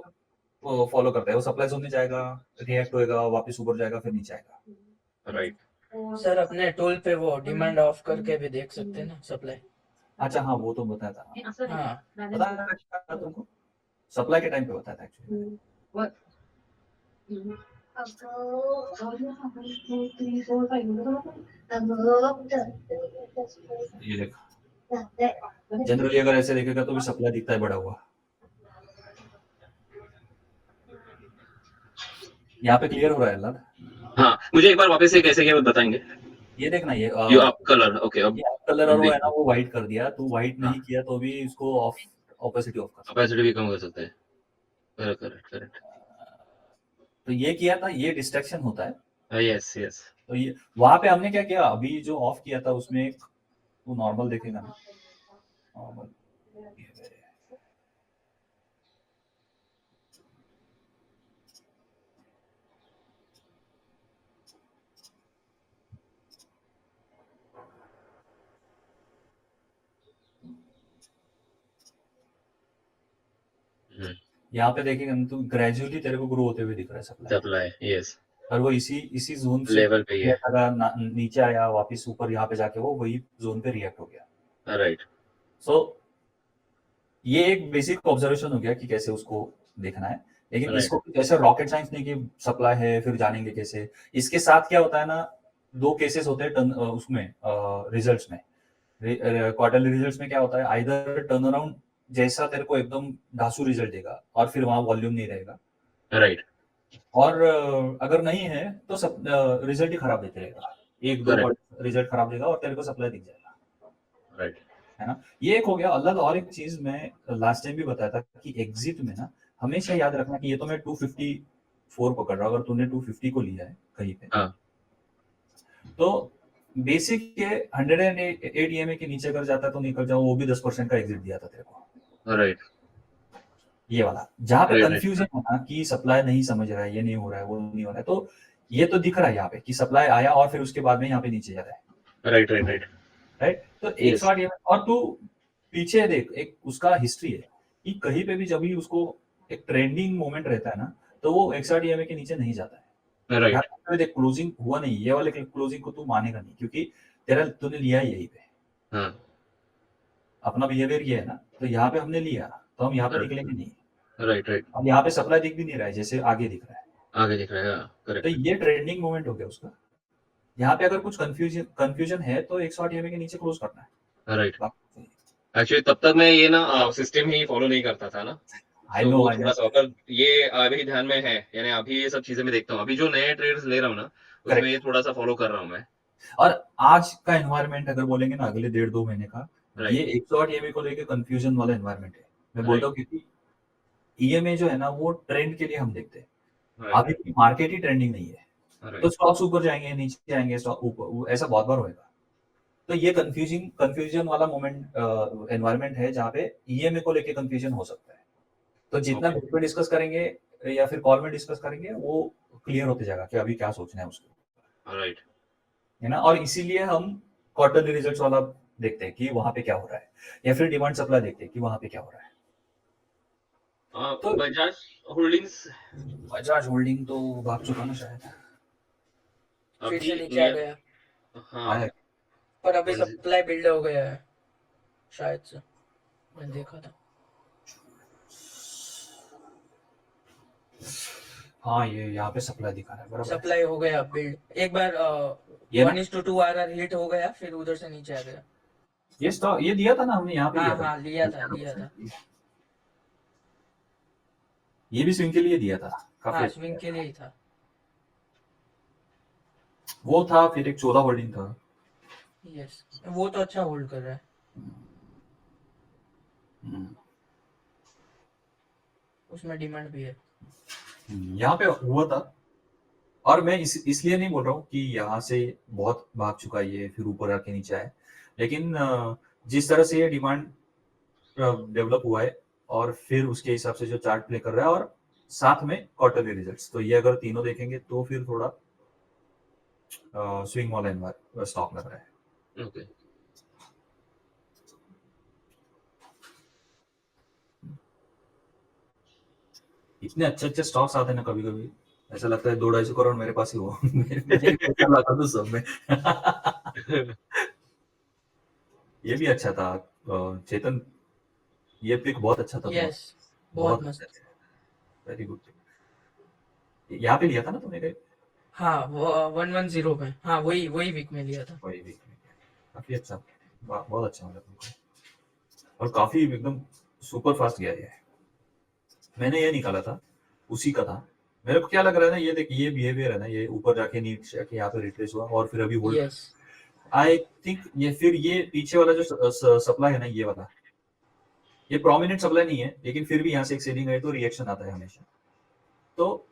फॉलो करता है। वो सप्लाई जोन में जाएगा, रिएक्ट होएगा, वापस ऊपर जाएगा, फिर नीचे आएगा। राइट। सर अपने टूल पे वो डिमांड ऑफ करके भी देख सकते हैं ना सप्लाई। अच्छा हाँ, वो तो बताया था, हाँ बताया था तुमको, सप्लाई के टाइम पे बताया था एक्चुअली। ये देख, जनरली अगर ऐसे देखेगा तो भी सप्लाई दिखता है बढ़ा हुआ। यहाँ पे क्लियर हो रहा है लाल? हाँ, मुझे एक बार वापस से कैसे क्या बताएंगे? ये देखना, ये ये आप कलर, ओके, अब ये कलर, और वो है देख ना, वो व्हाइट कर दिया, तो व्हाइट हाँ, नहीं किया तो भी इसको ऑफ, ऑपेसिटी ऑफ कर सकते कैपेसिटी भी कम कर सकते हैं। Correct correct correct. हैं। तो ये किया था, ये डिस्ट्रैक्शन होता है। Yes yes. तो ये वहां पे हमने क्या किया, अभी जो ऑफ किया था उसमें तू नॉर्मल देखेगा ना, नॉर्मल यहाँ पे देखेगा ना, तो ग्रेजुअली तेरे को ग्रो होते हुए दिख रहा है सप्लाई, सप्लाई, यस, और वो इसी जोन से लेवल पे ही है। नीचे आया, वापस ऊपर यहाँ पे जाके वो वही जोन पे रिएक्ट हो गया। राइट। सो ये एक बेसिक ऑब्जर्वेशन हो गया कि कैसे उसको देखना है, लेकिन राइट इसको जैसे रॉकेट साइंस नहीं कि सप्लाई है फिर जानेंगे कैसे। इसके साथ क्या होता है ना, दो केसेस होते हैं उसमें रिजल्ट्स में, क्वार्टरली रिजल्ट्स में क्या होता है, आइदर टर्न अराउंड जैसा तेरे को एकदम धांसू रिजल्ट देगा और फिर वहां वॉल्यूम नहीं रहेगा, राइट और अगर नहीं है तो सब रिजल्ट ही खराब देते रहेगा, एक दो करेक्ट। रिजल्ट खराब देगा और तेरे को सप्लाई दिख जाएगा, राइट है ना? ये एक हो गया अलग। और एक चीज मैं लास्ट टाइम भी बताया था कि एग्जिट में ना हमेशा याद रखना कि ये तो मैं 254 पकड़ रहा हूँ, अगर तूने 250 को लिया है कहीं पे, हाँ, तो बेसिक के 108 EMA के नीचे अगर जाता है तो निकल जाओ, वो भी 10% का एग्जिट दिया था तेरे को, राइट ये वाला। जहां पे राइट कंफ्यूजन है ना कि सप्लाई नहीं समझ रहा है, ये नहीं हो रहा है, वो नहीं हो रहा है, तो ये तो दिख रहा है यहाँ पे कि सप्लाई आया और फिर उसके बाद में यहाँ पे नीचे जा रहा है, राइट राइट राइट। राइट? तो यस 108 EMA, और तू पीछे देख, एक उसका हिस्ट्री है कि कहीं पे भी जब भी उसको एक ट्रेंडिंग मोमेंट रहता है ना, तो वो 108 EMA के नीचे नहीं जाता है। राइट। यहाँ पे देख, क्लोजिंग हुआ नहीं, ये वाले क्लोजिंग को तू मानेगा नहीं क्योंकि तेरा तूने लिया है यही पे, हाँ अपना बिहेवियर ये है ना, तो यहाँ पे हमने लिया तो हम यहाँ पे Correct. निकलेंगे नहीं। राइट राइट, अब यहाँ पे सप्लाई दिख भी नहीं रहा है, जैसे आगे दिख रहा है, आगे दिख रहा है, तो करेक्ट। ये ट्रेंडिंग मोमेंट हो गया उसका। यहाँ पे अगर कुछ कंफ्यूजन है तो 108 EMA के नीचे क्लोज करना है। राइट, बाकी एक्चुअली तब तक मैं ये ना सिस्टम ही फॉलो नहीं करता था ना, आई तो नो वो आई नो। थोड़ा सा अगर ये अभी ध्यान में है, यानी अभी ये सब चीजें मैं देखता हूँ, अभी जो नए ट्रेड्स ले रहा हूँ ना, उसमें ये थोड़ा सा फॉलो कर रहा हूँ मैं। और आज का एनवायरनमेंट अगर बोलेंगे ना अगले 1.5-2 महीने का, Right. ये 108 EMA को लेके कंफ्यूजन वाला एनवायरनमेंट है। मैं बोलता हूँ क्योंकि EMA जो है ना वो ट्रेंड के लिए हम देखते हैं, Right. अभी मार्केट ही ट्रेंडिंग नहीं है, Right. तो स्टॉक्स ऊपर जाएंगे नीचे आएंगे, स्टॉक ऊपर, ऐसा बहुत बार होएगा। तो ये कंफ्यूजन वाला मोमेंट एनवायरनमेंट है जहाँ पे EMA को लेके कंफ्यूजन हो सकता है। तो जितना Okay. ग्रुप में डिस्कस करेंगे या फिर कॉल में डिस्कस करेंगे वो क्लियर होते जाएगा कि अभी क्या सोचना है उसको, Right. है ना। और इसीलिए हम क्वार्टरली रिजल्ट्स वाला देखते हैं कि वहां पे क्या हो रहा है, या फिर डिमांड सप्लाई देखते हैं कि वहां पे क्या हो रहा है। तो बजाज होल्डिंग्स बजाज होल्डिंग तो भाग चुका ना शायद, फिर अभी से नीचे आ नियर, गया, हाँ आया। पर अभी 10 सप्लाई बिल्ड हो गया है शायद से, मैंने देखा था। हाँ ये यहाँ पे सप्लाई दिखा रहा है बराबर है। सप्लाई हो गया बिल्ड, एक बार ये ना 1:2 RR हिट हो गया, फिर उधर से नीचे आ गया। ये स्टॉक ये दिया था ना हमने, यहाँ पे हाँ लिया था। हाँ लिया था। ये भी स्विंग के लिए दिया था, काफी हाँ अच्छा स्विंग के लिए ही था। वो था, फिर एक 14 होल्डिंग था। यस, वो तो अच्छा होल्ड कर रहा है। हम्म, उसमें डिमांड भी है। यहाँ पे हुआ था। और मैं इसलिए नहीं बोल रहा हूँ कि यहाँ से बहुत भाग चुका है ये फिर ऊपर आके नीचे आए, लेकिन जिस तरह से ये डिमांड डेवलप हुआ है और फिर उसके हिसाब से जो चार्ट प्ले कर रहा है और साथ में क्वार्टरली रिजल्ट्स, तो ये अगर तीनों देखेंगे तो फिर थोड़ा स्विंग वाला स्टॉक लग रहा है। ओके। इतने अच्छे अच्छे स्टॉक्स आते हैं ना, कभी कभी ऐसा लगता है 200-250 करोड़ मेरे पास ही हो मैं लगा दूं सब में। ये भी अच्छा था चेतन, ये पिक बहुत अच्छा था। यस, बहुत मस्त। Very good. यहाँ पे लिया था ना तुमने कहीं? हाँ वो 110 में, हाँ वही वीक में लिया था। वही वीक में। काफी अच्छा, बहुत अच्छा मतलब तुमको, और काफी एकदम सुपर फास्ट गया ये। मैंने ये निकाला था, उसी का था। मेरे को क्या लग रहा है ना, ये देख ये बिहेवियर है ना, ये ऊपर जाके नीचे जाके यहाँ पे रिट्रेस हुआ और फिर अभी होल्ड। यस, आई थिंक ये फिर ये पीछे वाला जो सप्लाई है ना, ये वाला, ये प्रोमिनेंट सप्लाई नहीं है, लेकिन फिर भी यहाँ से एक सेलिंग है तो रिएक्शन आता है हमेशा। तो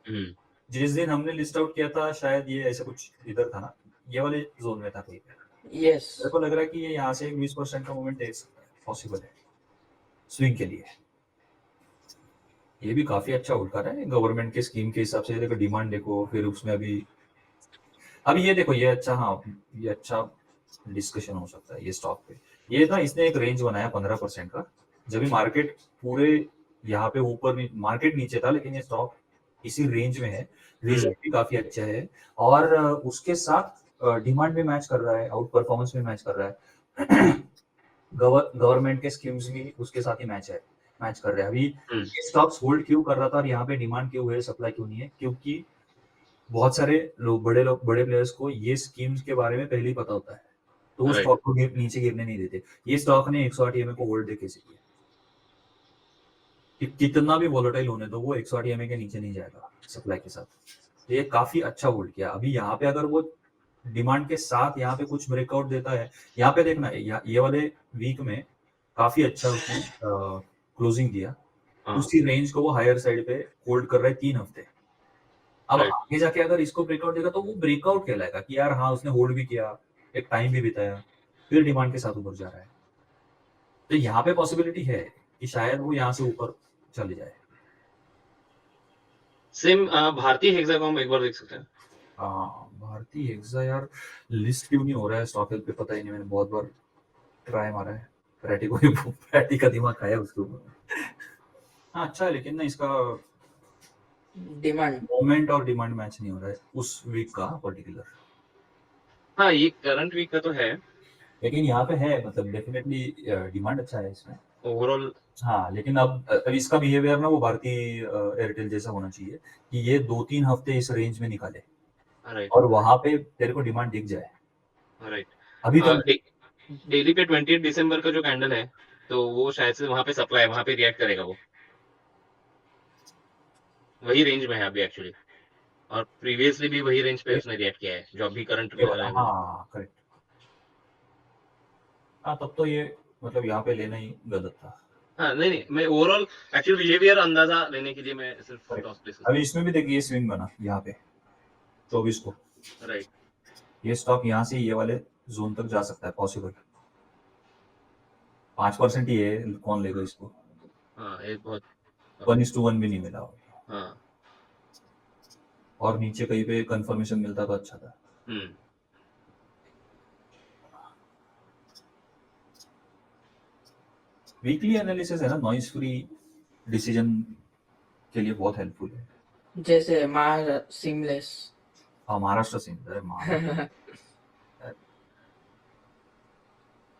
जिस दिन हमने लिस्ट आउट किया था शायद ये ऐसा कुछ इधर था ना, ये वाले जोन में था कहीं पे। यस, मेरे को लग रहा है कि ये यहाँ से 20% का मूवमेंट पॉसिबल है स्विंग के लिए। ये भी काफी अच्छा होल्ड कर रहा है गवर्नमेंट के स्कीम के हिसाब से। देखो डिमांड देखो, फिर उसमें अभी ये देखो, ये अच्छा, हाँ ये अच्छा डिस्कशन हो सकता है ये स्टॉक पे। ये था, इसने एक रेंज बनाया 15% का, जब भी मार्केट पूरे यहाँ पे ऊपर, मार्केट नीचे था, लेकिन ये स्टॉक इसी रेंज में है। रिजल्ट भी काफी अच्छा है और उसके साथ डिमांड भी मैच कर रहा है, आउट परफॉर्मेंस भी मैच कर रहा है। गवर्नमेंट के स्कीम्स भी उसके साथ ही मैच कर रहे हैं। अभी ये स्टॉक्स होल्ड क्यों कर रहा था और यहाँ पे डिमांड क्यों है, सप्लाई क्यों नहीं है? क्योंकि बहुत सारे बड़े प्लेयर्स को ये स्कीम्स के बारे में पहले ही पता होता है, तो वो स्टॉक को नीचे गिरने नहीं देते। ये स्टॉक ने 108 EMA को होल्ड कैसे किया, कि कितना भी वोलेटाइल होने दो वो 108 EMA के नीचे नहीं जाएगा सप्लाई के साथ। तो ये काफी अच्छा होल्ड किया। अभी यहाँ पे अगर वो डिमांड के साथ यहाँ पे कुछ ब्रेकआउट देता है, यहाँ पे देखना ये वाले वीक में काफी अच्छा उसने क्लोजिंग दिया, उसी रेंज को वो हायर साइड पे होल्ड कर रहा है 3 हफ्ते। अब आगे जाके अगर इसको ब्रेकआउट देगा तो वो ब्रेकआउट कहलाएगा कि यार हाँ उसने होल्ड भी किया, एक टाइम भी बिताया, फिर डिमांड के साथ ऊपर जा रहा है। तो यहाँ पे पॉसिबिलिटी है कि शायद वो यहाँ से ऊपर चले जाए। सेम भारतीय हेक्साकॉम एक बार देख सकते हैं। भारतीय हेक्सा यार लिस्ट क्यों नहीं हो रहा है स्टॉक पे, पता ही नहीं। मैंने बहुत बार ट्राई मारा है, पैटी का दिमाग खाया उसके ऊपर। हाँ अच्छा है, लेकिन ना इसका डिमांड मोमेंट और डिमांड मैच नहीं हो रहा है उस वीक का पर्टिकुलर। हाँ ये करंट वीक का तो है, लेकिन यहाँ पे है, मतलब डेफिनेटली डिमांड अच्छा है इसमें। ओवरऑल हाँ, लेकिन अब इसका बिहेवियर ना वो भारतीय एयरटेल जैसा होना चाहिए कि ये 2-3 हफ्ते इस रेंज में निकाले राइट और वहां पे तेरे को डिमांड दिख जाए। राइट अभी तो डेली पे 28 दिसंबर का जो कैंडल है तो वो शायद से वहां पे सप्लाई वहां पे रिएक्ट करेगा वो वही रेंज में है अभी एक्चुअली और प्रीवियसली भी वही रेंज पे उसने रिएक्ट किया है जो अभी करंट ये वाला, लेवल है हाँ करेक्ट। हाँ, तब तो ये मतलब यहाँ पे लेना ही गलत था। हाँ नहीं नहीं मैं ओवरऑल एक्चुअली बिहेवियर अंदाजा लेने के लिए मैं सिर्फ करेक्ट। टॉस डिस्कस अभी इसमें भी देखिए स्विंग बना यहाँ पे 24 को, राइट ये स्टॉक यहाँ से ये वाले जोन तक जा सकता है पॉसिबल। 5% ही है, कौन लेगा इसको? हाँ ये बहुत 1:1 भी नहीं मिला होगा। हाँ और नीचे कहीं पे कंफर्मेशन मिलता तो अच्छा था। वीकली एनालिसिस है ना, नॉइज फ्री डिसीजन के लिए बहुत हेल्पफुल है। जैसे सीमलेस हाँ, महाराष्ट्र सिंह, अरे महाराष्ट्र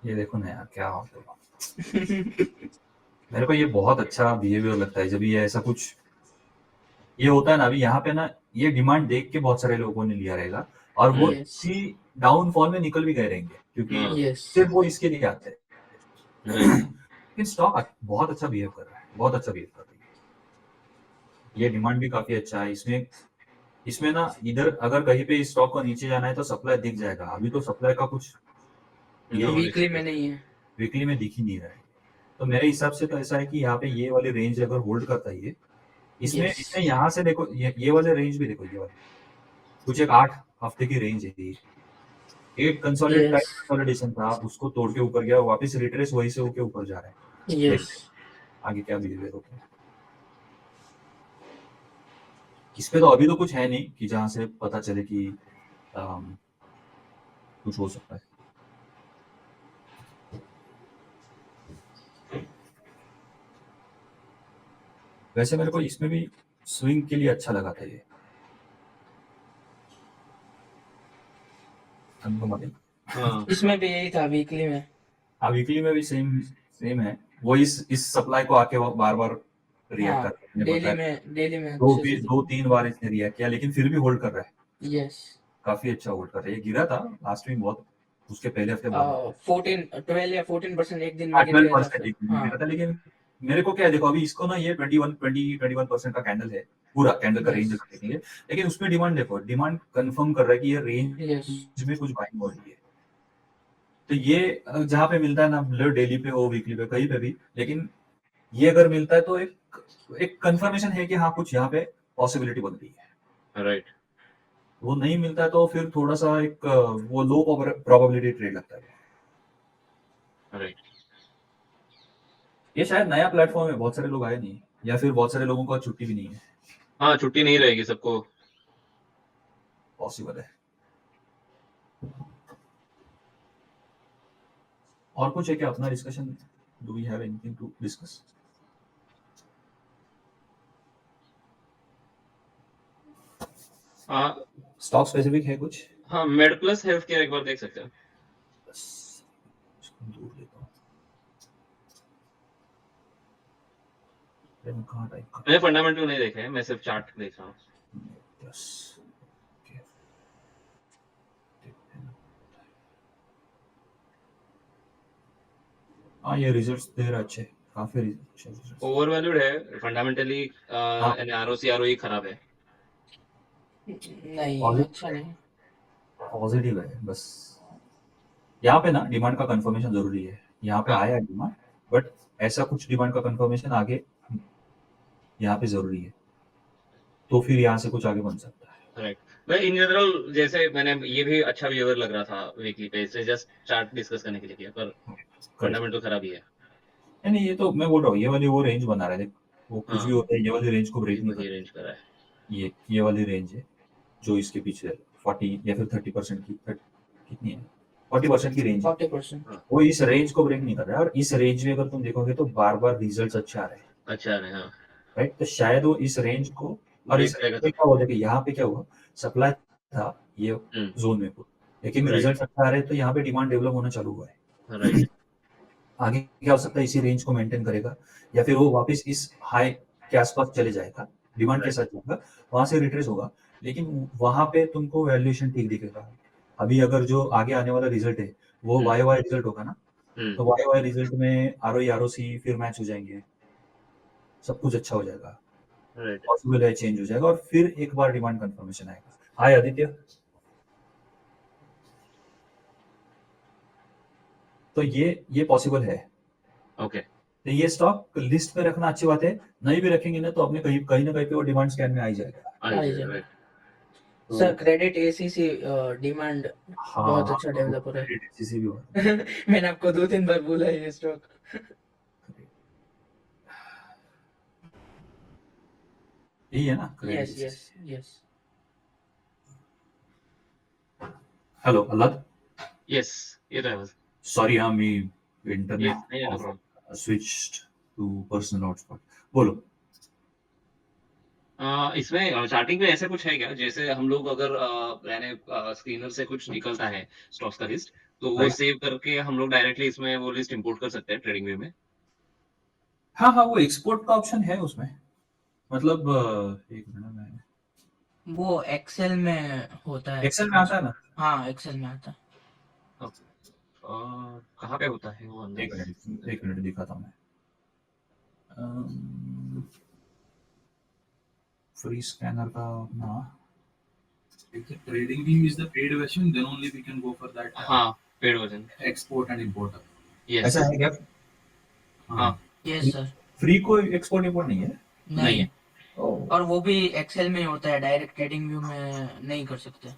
ये देखो ना यार क्या होता है। मेरे को ये बहुत अच्छा बिहेवियर लगता है जब ये ऐसा कुछ ये होता है ना। अभी यहाँ पे ना ये डिमांड देख के बहुत सारे लोगों ने लिया रहेगा और वो Yes. इसी डाउनफॉल में निकल भी गए रहेंगे क्योंकि हाँ। यस सिर्फ वो इसके लिए आते हैं। राइट लेकिन स्टॉक बहुत अच्छा बिहेव कर रहा है, बहुत अच्छा बिहेव कर रही है। ये डिमांड भी काफी अच्छा है। इसमें ना इधर अगर कहीं पे इस स्टॉक को नीचे जाना है तो सप्लाई दिख जाएगा। अभी तो सप्लाई का कुछ ये वीकली में नहीं है। वीकली में दिख ही नहीं रहा है। तो मेरे हिसाब से तो ऐसा है कि यहाँ पे ये वाली रेंज अगर होल्ड करता है ये इसमें Yes. इसमें यहाँ से देखो ये वाले रेंज भी देखो, ये वाले कुछ एक 8 हफ्ते की रेंज है ये। एक कंसोलिडेशन था, उसको तोड़ के ऊपर गया, वापस रिट्रेस वहीं से होके ऊपर जा रहा है। यस आगे क्या बिहेवियर होता है इस पे तो अभी तो कुछ है नहीं कि जहां से पता चले कि कुछ हो सकता है। वैसे मेरे को इसमें भी स्विंग के लिए अच्छा लगा था ये हाँ इसमें भी यही था वीकली में। हाँ, वीकली में भी सेम है। वो इस सप्लाई को आके बार बार रिएक्ट हाँ कर रहा है। डेली में अच्छे से 2-3 बार इसने रिएक्ट किया लेकिन फिर भी होल्ड कर रहा है। यस काफी अच्छा होल्ड कर रहा है। ये गिरा था लास्ट वीक बहुत, उसके पहले हफ्ते बहुत 12 या 14% एक दिन में गिर गया था 12% फिर। एक दिन में गिरा था। लेकिन मेरे को क्या है देखो, अभी इसको ना ये 21% का कैंडल है, पूरा कैंडल का Yes. रेंज देखेंगे। लेकिन उसमें डिमांड देखो, डिमांड कंफर्म कर रहा है कि ये रेंज यस में कुछ बाइंग हो रही है। तो ये जहाँ पे मिलता है ना, डेली पे हो वीकली पे कहीं पे भी, लेकिन ये अगर मिलता है तो एक कंफर्मेशन है कि हाँ कुछ यहाँ पे पॉसिबिलिटी बन रही है। राइट वो नहीं मिलता है तो फिर थोड़ा सा एक वो लो प्रोबेबिलिटी ट्रेड लगता है। राइट ये शायद नया प्लेटफॉर्म है, बहुत सारे लोग आए नहीं, या फिर बहुत सारे लोगों को छुट्टी भी नहीं है। हाँ छुट्टी नहीं रहेगी सबको पॉसिबल है। और कुछ है क्या अपना discussion? Do we have anything to discuss? हाँ स्टॉक स्पेसिफिक है कुछ? हाँ मेड प्लस हेल्थ केयर एक बार देख सकते हैं बस इसको दूर लेता हूँ। कहाँ टाइप का मैंने फंडामेंटल नहीं देखे हैं, मैं सिर्फ चार्ट देख रहा हूँ प्लस। हाँ, ये रिजल्ट्स दे रहा है अच्छे, काफी अच्छे रिजल्ट्स। ओवरवैल्यूड है फंडामेंटली यानी आरओसी आरओई खराब है नहीं अच्छा नहीं पॉजिटिव है बस। यहाँ पे ना डिमांड का कंफर्मेशन जरूरी है। यहाँ पे हाँ। आया डिमांड, बट ऐसा कुछ डिमांड का कंफर्मेशन आगे यहाँ पे जरूरी है, तो फिर यहाँ से कुछ आगे बन सकता है। राइट मैं इन जनरल जैसे मैंने ये भी अच्छा बिहेवियर लग रहा था वीकली पे, इससे जस्ट चार्ट डिस्कस करने के लिए किया, पर फंडामेंटल खराब ही है नहीं, ये तो मैं बोल रहा हूँ, ये वाली वो रेंज बना रहा है, वो कुछ हाँ भी होता है ये वाली रेंज को ब्रेक नहीं वही करता। रेंज करा है ये वाली रेंज है जो इसके पीछे है, 40 या फिर 30% की, कितनी है, 40% की रेंज है। 40% वो इस रेंज को ब्रेक नहीं कर रहा है। और इस रेंज में अगर तुम देखोगे तो बार बार रिजल्ट अच्छे आ रहे हैं, अच्छा है हाँ राइट? तो शायद वो इस रेंज को, और ब्रेक इस करेगा रेंज में तो क्या हुआ, देखिए यहाँ पे क्या हुआ, सप्लाई था ये जोन में, लेकिन Right. रिजल्ट अच्छा आ रहे हैं तो यहाँ पे डिमांड डेवलप होना चालू हुआ है। राइट आगे क्या हो सकता है, इसी रेंज को मेंटेन करेगा या फिर वो वापस इस हाई के आसपास चले जाएगा, डिमांड के साथ जाएगा, वहां से रिट्रेस होगा, लेकिन वहां पे तुमको वैल्यूएशन ठीक दिखेगा। अभी अगर जो आगे आने वाला रिजल्ट है वो वाई वाई रिजल्ट होगा ना, तो वाई वाई रिजल्ट में आरओई आरओसी फिर मैच हो जाएंगे, सब कुछ अच्छा हो जाएगा, राइट। पॉसिबल है चेंज हो जाएगा और फिर एक बार डिमांड कंफर्मेशन आएगा। हाय आदित्य, तो ये पॉसिबल है। ओके। तो ये स्टॉक लिस्ट में रखना अच्छी बात है, नहीं भी रखेंगे ना तो अपने कहीं कहीं ना कहीं पे वो डिमांड स्कैन में आ ही जाएगा। राइट। तो सर क्रेडिट एसीसी डिमांड हाँ, बहुत अच्छा डेवलपर है। किसी भी बात मैंने आपको 2-3 बार बोला है ये स्टॉक। यही है ना। Yes yes yes. हेलो अल्लाह, यस, ये तो है। सॉरी हाँ, मी Yes, इंटरनेट नहीं, no problem. Switched to personal hotspot. बोलो। इसमें चार्टिंग में ऐसा कुछ है क्या, जैसे हम लोग अगर यानी स्क्रीनर से कुछ निकलता है स्टॉक्स का लिस्ट, तो वो राइट, सेव करके हम लोग डायरेक्टली इसमें वो लिस्ट इंपोर्ट कर सकते हैं ट्रेडिंग व्यू में? हाँ हाँ, वो एक्सपोर्ट का ऑप्शन है उसमें, मतलब एक मिनट में वो एक्सेल में होता है। एक्सेल में आता है ना। हाँ एक्सेल में आता है। कहाँ पे होता है वो अंदर? एक मिनट दिखाता हूँ मैं। फ्री स्कैनर का ना, If the trading view is the paid version, then only we can go for that हाँ, paid version. export and import. Yes. ऐसा है क्या? हाँ, यस सर। फ्री को एक्सपोर्ट इंपोर्ट नहीं है। नहीं है। ओह, और वो भी एक्सेल में होता है, डायरेक्ट ट्रेडिंग व्यू में नहीं कर सकते।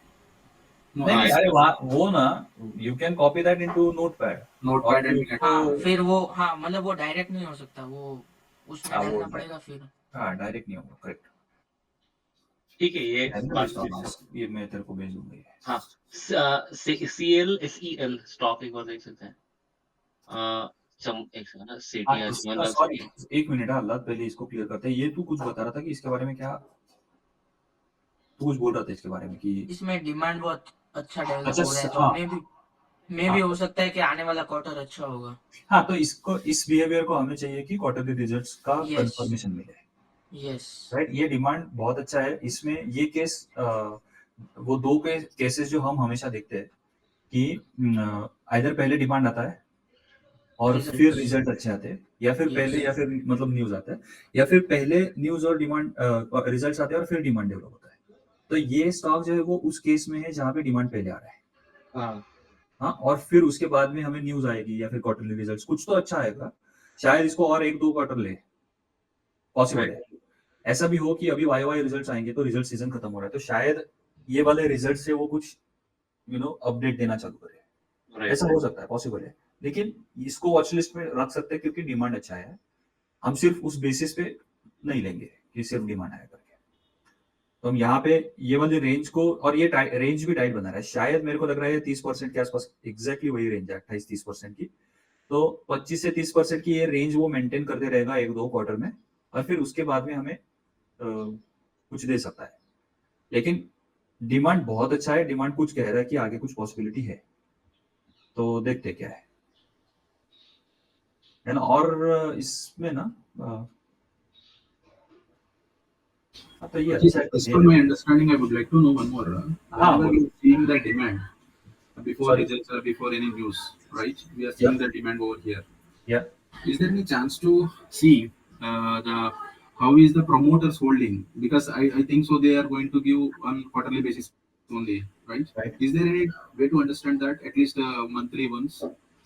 No, नहीं हाँ, नहीं, अरे वो ना, you can copy that into notepad. Notepad and we can. हाँ फिर वो, हाँ मतलब वो डायरेक्ट नहीं हो सकता, वो उसमें हाँ, वो डालना पड़ेगा फिर। हाँ, डायरेक्ट नहीं होगा, करेक्ट। ठीक है, ये बात। ये मैं तेरे को भेज दूंगा ये। हाँ, CLSEL स्टॉक एक बार देख सकते हैं। एक सेकंड ना, हाँ, CTI इसका सॉरी, एक मिनट अल्लाह, पहले इसको क्लियर करते हैं। ये तू कुछ बता रहा था कि इसके बारे में, क्या तू कुछ बोल रहा था इसके बारे में कि इसमें डिमांड बहुत अच्छा डेवलप अच्छा हो रहा है, तो हाँ मे भी हो सकता है कि आने वाला क्वार्टर अच्छा होगा। हाँ, तो इसको, इस बिहेवियर को हमें चाहिए कि क्वार्टरली रिजल्ट्स का Yes. कंफर्मेशन मिले, यस। राइट। ये डिमांड बहुत अच्छा है इसमें। ये केस वो दो केसेस जो हम हमेशा देखते हैं कि इधर पहले डिमांड आता है और Results. फिर रिजल्ट अच्छे आते हैं, या फिर Yes. पहले, या फिर मतलब न्यूज आता है, या फिर पहले न्यूज और डिमांड रिजल्ट्स आते हैं और फिर डिमांड डेवलप होता है। तो ये स्टॉक जो है वो उस केस में है जहाँ पे डिमांड पहले आ रहा है। हाँ, हाँ, और फिर उसके बाद में हमें न्यूज आएगी या फिर क्वार्टरली रिजल्ट्स, कुछ तो अच्छा आएगा, शायद इसको और एक दो क्वार्टर ले, पॉसिबल है। ऐसा भी हो कि अभी वाई वाई रिजल्ट्स आएंगे तो रिजल्ट सीजन खत्म हो रहा है, तो शायद ये वाले रिजल्ट से वो कुछ अपडेट देना चालू करे, राइट। ऐसा हो सकता है, पॉसिबल है। लेकिन इसको वॉच लिस्ट में रख सकते हैं क्योंकि डिमांड अच्छा है। हम सिर्फ उस बेसिस पे नहीं लेंगे कि सिर्फ डिमांड आया करके, तो हम यहाँ पे ये वाली रेंज को, और ये रेंज भी टाइट बना रहा है, शायद मेरे को लग रहा है 30% के आसपास, एग्जैक्टली वही रेंज है 28-30% की। तो 25 से 30% की ये रेंज वो मेंटेन करते रहेगा एक दो क्वार्टर में, और फिर उसके बाद में हमें कुछ दे सकता है। लेकिन डिमांड बहुत अच्छा है, डिमांड कुछ कह रहा है कि आगे कुछ पॉसिबिलिटी है, तो देखते क्या है ना। और इसमें ना तो ये अच्छा है। As per my understanding, I would like to know one more. Whenever we are seeing the demand before Sorry. results or before any news, right? We are seeing the demand over here. Yeah. Is there any chance to see the how is the promoters holding? Because I think so they are going to give on quarterly basis only, right? Right. Is there any way to understand that at least monthly once,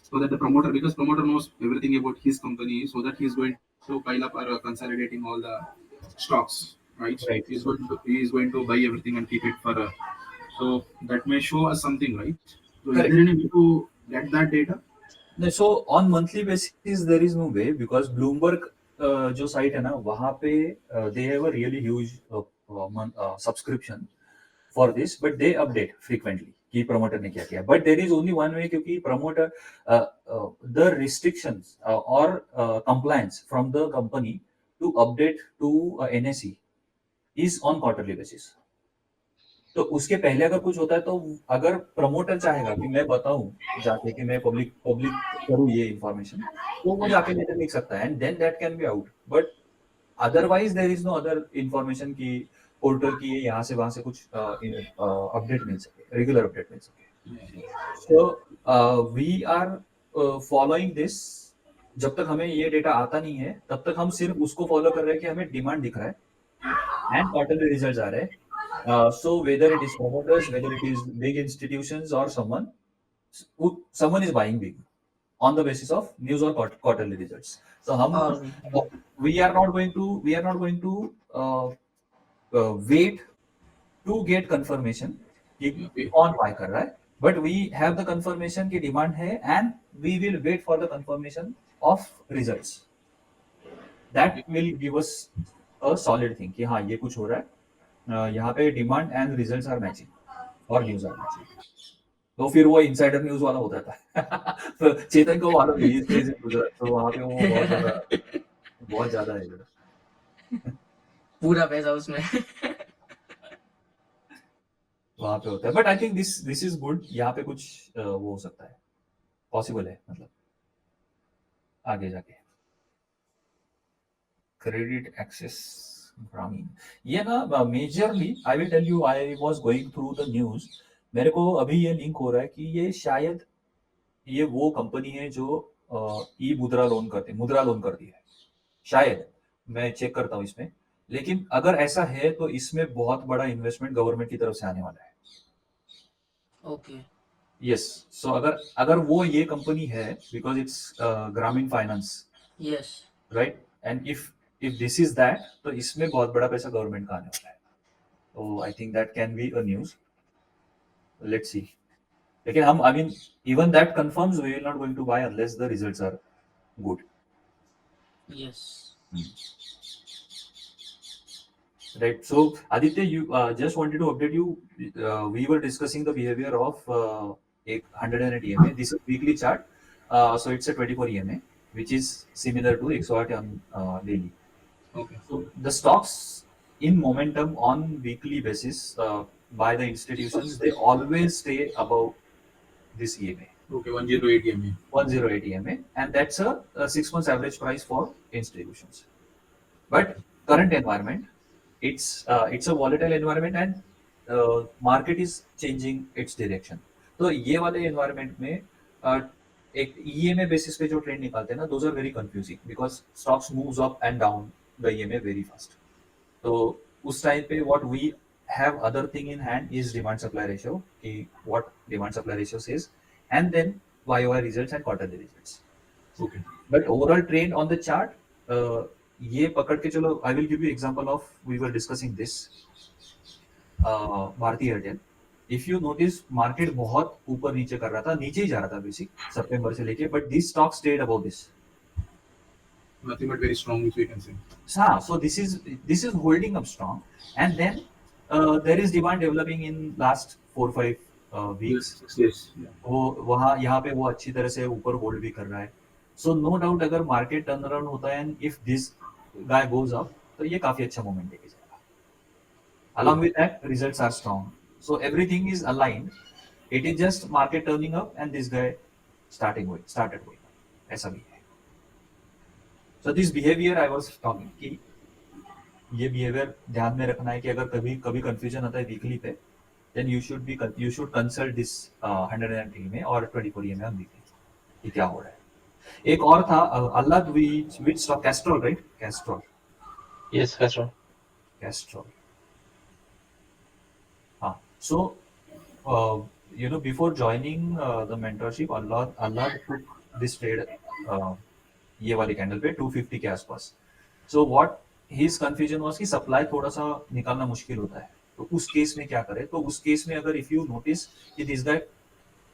so that the promoter, because promoter knows everything about his company, so that he is going to pile up or consolidating all the stocks, right? Right. He is going to buy everything and keep it for so that may show us something, right? So Correct. is there any way to get that data? So on monthly basis there is no way, because Bloomberg जो site है ना वहाँ पे they have a really huge subscription for this, but they update frequently कि promoter ने क्या किया. But there is only one way, क्योंकि promoter the restrictions or compliance from the company to update to NSE is on quarterly basis. तो उसके पहले अगर कुछ होता है तो अगर प्रमोटर चाहेगा कि मैं बताऊं जाके कि मैं पब्लिक पब्लिक करूं ये इंफॉर्मेशन, तो वो जाके लेटर लिख सकता है and then that can be out. But otherwise there is no other information की पोर्टल की यहाँ से वहां से कुछ अपडेट मिल सके, रेगुलर अपडेट मिल सके। So we are following this. जब तक हमें ये डेटा आता नहीं है तब तक हम सिर्फ उसको फॉलो कर रहे हैं कि हमें डिमांड दिख रहा है एंड क्वार्टरली रिजल्ट्स आ रहे हैं। So whether it is promoters, whether it is big institutions or someone is buying big on the basis of news or quarterly results. So और we are not going to wait to get confirmation कि कौन buy कर रहा है, but we have the confirmation की demand है and we will wait for the confirmation of results. That will give us a solid thing कि हाँ ये कुछ हो रहा है, यहाँ पे demand and results are matching और न्यूज आर मैचिंग। तो फिर वो इनसाइडर न्यूज वाला होता था तो चेतन को मालूम है तो वहां पे वो बहुत ज्यादा है पूरा पैसा उसमें वहां पे होता है। But I think this is good, यहाँ पे कुछ वो हो सकता है, पॉसिबल है, मतलब आगे जाके क्रेडिट एक्सेस ग्रामीण ये ना majorly I will tell you, I was going through the news, मेरे को अभी ये लिंक हो रहा है कि ये शायद ये वो कंपनी है जो ई मुद्रा लोन करती है शायद, मैं चेक करता हूँ इसमें। लेकिन अगर ऐसा है तो इसमें बहुत बड़ा इन्वेस्टमेंट गवर्नमेंट की तरफ से आने वाला है। ओके यस, सो अगर वो ये कंपनी है बिकॉज इट्स ग्रामीण finance, yes right, and if this is that तो इसमें बहुत बड़ा पैसा गवर्नमेंट का आने वाला है। तो I think that can be a news, let's see. लेकिन हम I mean even that confirms we will not going to buy unless the results are good. Yes Right. So, Aditya, you just wanted to update you. We were discussing the behavior of 108 EMA. This is weekly chart. So it's a 24 EMA, which is similar to XORT on daily. Okay. So the stocks in momentum on weekly basis by the institutions, they always stay above this EMA. Okay, 108 EMA. 108 EMA, and that's a 6 months average price for institutions. But current environment, it's a volatile environment and market is changing its direction. तो ये वाले environment में एक EMA basis पे जो trend निकालते हैं ना, those are very confusing because stocks moves up and down the EMA very fast. तो उस टाइम पे what we have other thing in hand is demand supply ratio, कि what demand supply ratio says, and then YOY results and quarterly results. Okay. But overall trend on the chart, ये पकड़ के चलो, I will give you example of, we were discussing this Bharti Airtel. If you notice market बहुत ऊपर नीचे कर रहा था, नीचे ही जा रहा था बेसिक सितंबर से लेके, but this stock stayed above this, Nothing but very strong, which we can say. हाँ, so this is holding up strong, and then there is demand developing in last 4-5 weeks. 6 days. Yeah. वो वहाँ यहाँ पे वो अच्छी तरह से ऊपर होल्ड भी कर रहा है। सो नो डाउट अगर मार्केट टर्न अराउंड होता है and if this guy goes up तो ये काफी अच्छा मोमेंट लेके जाएगा। Along with that, results are strong. So everything is aligned. It is just market turning up and this guy started going up. ऐसा भी है। So this behavior I was talking कि ये behavior ध्यान में रखना है कि अगर कभी confusion आता है वीकली पे, then you should consult this 103 में और 24 में हम वीकली कि क्या हो रहा है। एक और था अल्लाह, which stock, Castrol, right? Castrol. Yes, Castrol. Castrol. So, before joining the mentorship, Allah took this trade ये वाली कैंडल पे 250 के आसपास। So what his confusion was कि सप्लाई थोड़ा सा निकालना मुश्किल होता है, तो उस केस में क्या करे? तो उस केस में अगर इफ यू नोटिस कि दिस गाय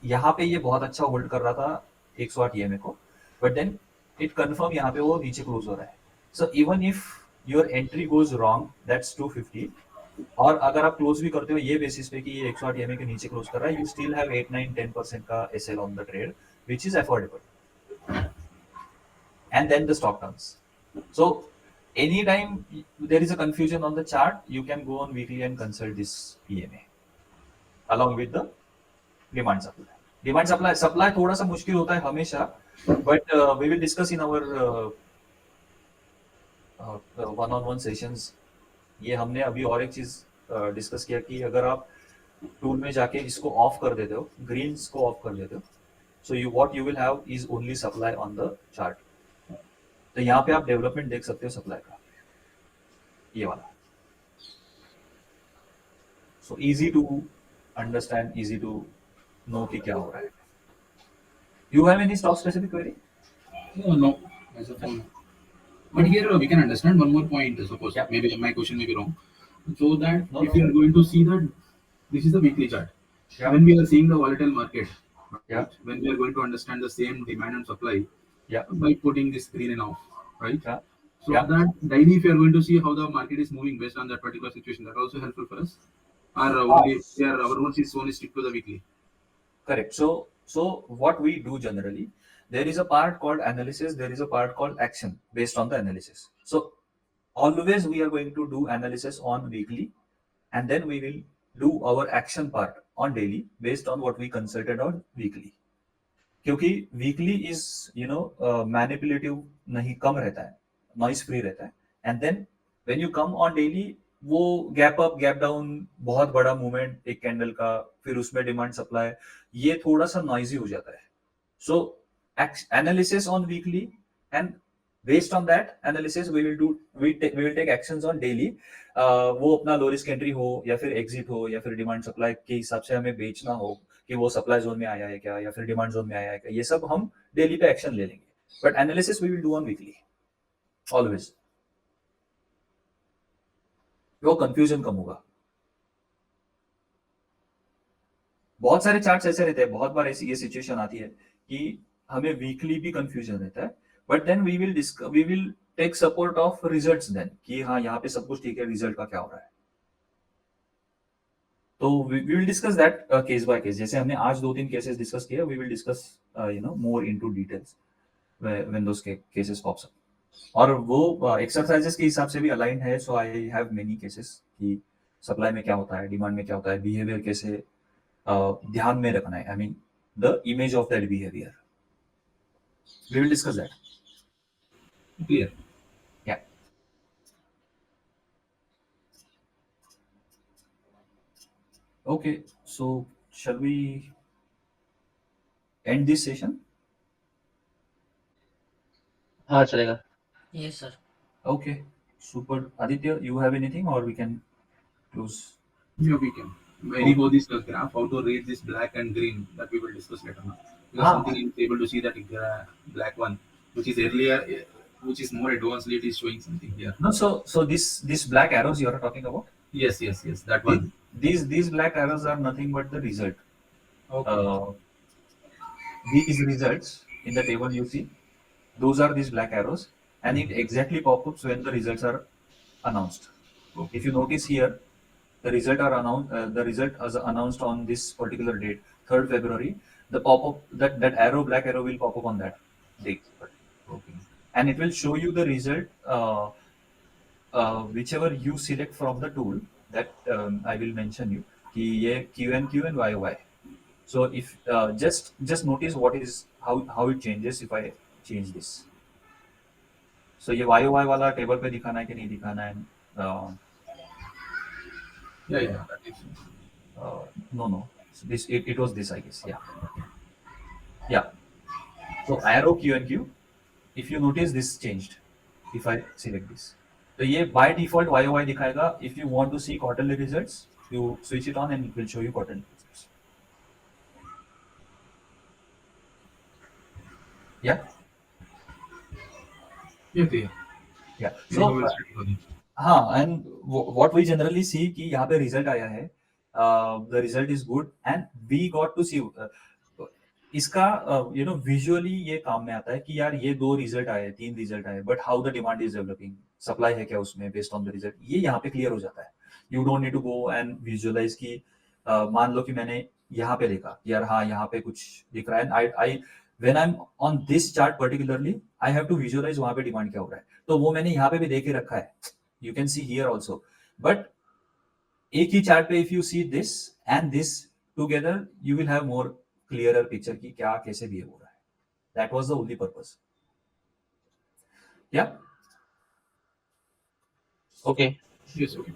यहाँ पे ये बहुत अच्छा होल्ड कर रहा था 108 EMA को, बट देन इट कंफर्म यहाँ पे वो नीचे क्लोज हो रहा है। So even if your entry goes wrong, that's 250, और अगर आप क्लोज भी करते हो ये बेसिस पे कि ये 108 EMA के नीचे क्लोज कर रहा है, यू स्टिल हैव 8-9-10% का SL on the trade, which is affordable, and then the stock turns. So anytime there is a confusion on the chart, you can go on weekly and consult this EMA. along with the demand supply थोड़ा सा मुश्किल होता है हमेशा, but we will discuss in our one-on-one sessions. ये हमने अभी और एक चीज डिस्कस किया कि अगर आप टूल में जाके इसको ऑफ कर देते हो, ग्रीन्स को ऑफ कर देते हो, so what you will have is only supply on the chart. तो यहाँ पे आप डेवलपमेंट देख सकते हो सप्लाई का, ये वाला. So easy to understand, easy to know कि क्या हो रहा है. You have any stock specific query? No, as of now. But here we can understand one more point. Suppose Yeah. maybe my question may be wrong. So that No, if no. you are going to see that this is the weekly chart. Yeah. When we are seeing the volatile market, Yeah. when we are going to understand the same demand and supply, Yeah. by putting this green and off, right? Yeah. So Yeah. that daily, if you are going to see how the market is moving based on that particular situation, that also helpful for us. Only our rules is only stick to the weekly. Correct. So what we do generally, there is a part called analysis, there is a part called action based on the analysis. So always we are going to do analysis on weekly, and then we will do our action part on daily based on what we consulted on weekly. क्योंकि weekly is manipulative नहीं, कम रहता है, noise free रहता है. And then when you come on daily, वो gap up gap down, बहुत बड़ा मूवमेंट एक कैंडल का, फिर उसमें डिमांड सप्लाई, ये थोड़ा सा नॉइजी हो जाता है. So analysis on weekly, and based on that analysis we will take actions on daily. वो अपना लो रिस्क एंट्री हो या फिर एग्जिट हो या फिर डिमांड सप्लाई के हिसाब से हमें बेचना हो कि वो सप्लाई जोन में आया है क्या या फिर डिमांड जोन में आया है क्या, ये सब हम डेली पे एक्शन ले लेंगे. But analysis we will do on weekly always. वो कंफ्यूजन कम होगा. बहुत सारे चार्ट्स ऐसे रहते हैं, बहुत बार ऐसी ये सिचुएशन आती है कि हमें वीकली भी कंफ्यूजन रहता है, but then we will take support of results then कि हाँ यहाँ पे सब कुछ ठीक है, रिजल्ट का क्या हो रहा है. तो we will discuss that case by case. जैसे हमने आज 2-3 केसेस डिस्कस किए, we will discuss more into details when those cases pops up. और वो एक्सरसाइजेस के हिसाब से भी अलाइन है. So I have many cases कि सप्लाई में क्या होता है, डिमांड में क्या होता है, बिहेवियर कैसे ध्यान में रखना है, I mean the image of that behaviour. We will discuss that. Clear. Yeah. Okay, so shall we end this session? हाँ चलेगा. Yes, sir. Okay, super. Aditya, you have anything or we can close? Yeah, we can. Anyhow, this graph, how to read this black and green, that we will discuss later on. Because something is able to see that black one, which is earlier, which is more advanced, it is showing something here. No, so this black arrows you are talking about? Yes, that one. These black arrows are nothing but the result. Okay. These results in the table you see, those are these black arrows, and it exactly pops when the results are announced. Okay. If you notice here, the result are announced. The result is announced on this particular date, 3rd February. The pop-up, that arrow, black arrow, will pop up on that date. Okay. And it will show you the result whichever you select from the tool. That I will mention you कि ये QNQ and YOY. So if just notice what is how it changes if I change this. So ये YOY वाला table पे दिखाना है कि नहीं दिखाना है? Yeah, that is. No. So this it was this, I guess. Yeah. So arrow QNQ. If you notice, this changed. If I select this, तो ये by default YOY दिखाएगा. If you want to see quarterly results, you switch it on and it will show you quarterly results. Yeah. Clear. Yeah. So हाँ, and what we generally see कि यहाँ पे result आया है, the result is good and we got to see इसका visually ये काम में आता है कि यार ये 2 रिजल्ट आए, 3 रिजल्ट आए, but how the demand is developing, supply है क्या उसमें बेस्ड ऑन द रिजल्ट, ये यहाँ पे क्लियर हो जाता है. You don't need to go and visualise की मान लो कि मैंने यहाँ पे देखा यार हाँ यहाँ पे कुछ दिख रहा है, I when I am on this chart particularly I have to visualise वहां पे डिमांड क्या हो रहा है. तो वो मैंने यहाँ पे भी देख के रखा है, you can see here also. But एक ही चार्ट पे if you see this and this together you will have more clearer picture कि क्या कैसे behave हो रहा है. That was the only purpose. Yeah. Okay. Yes, okay.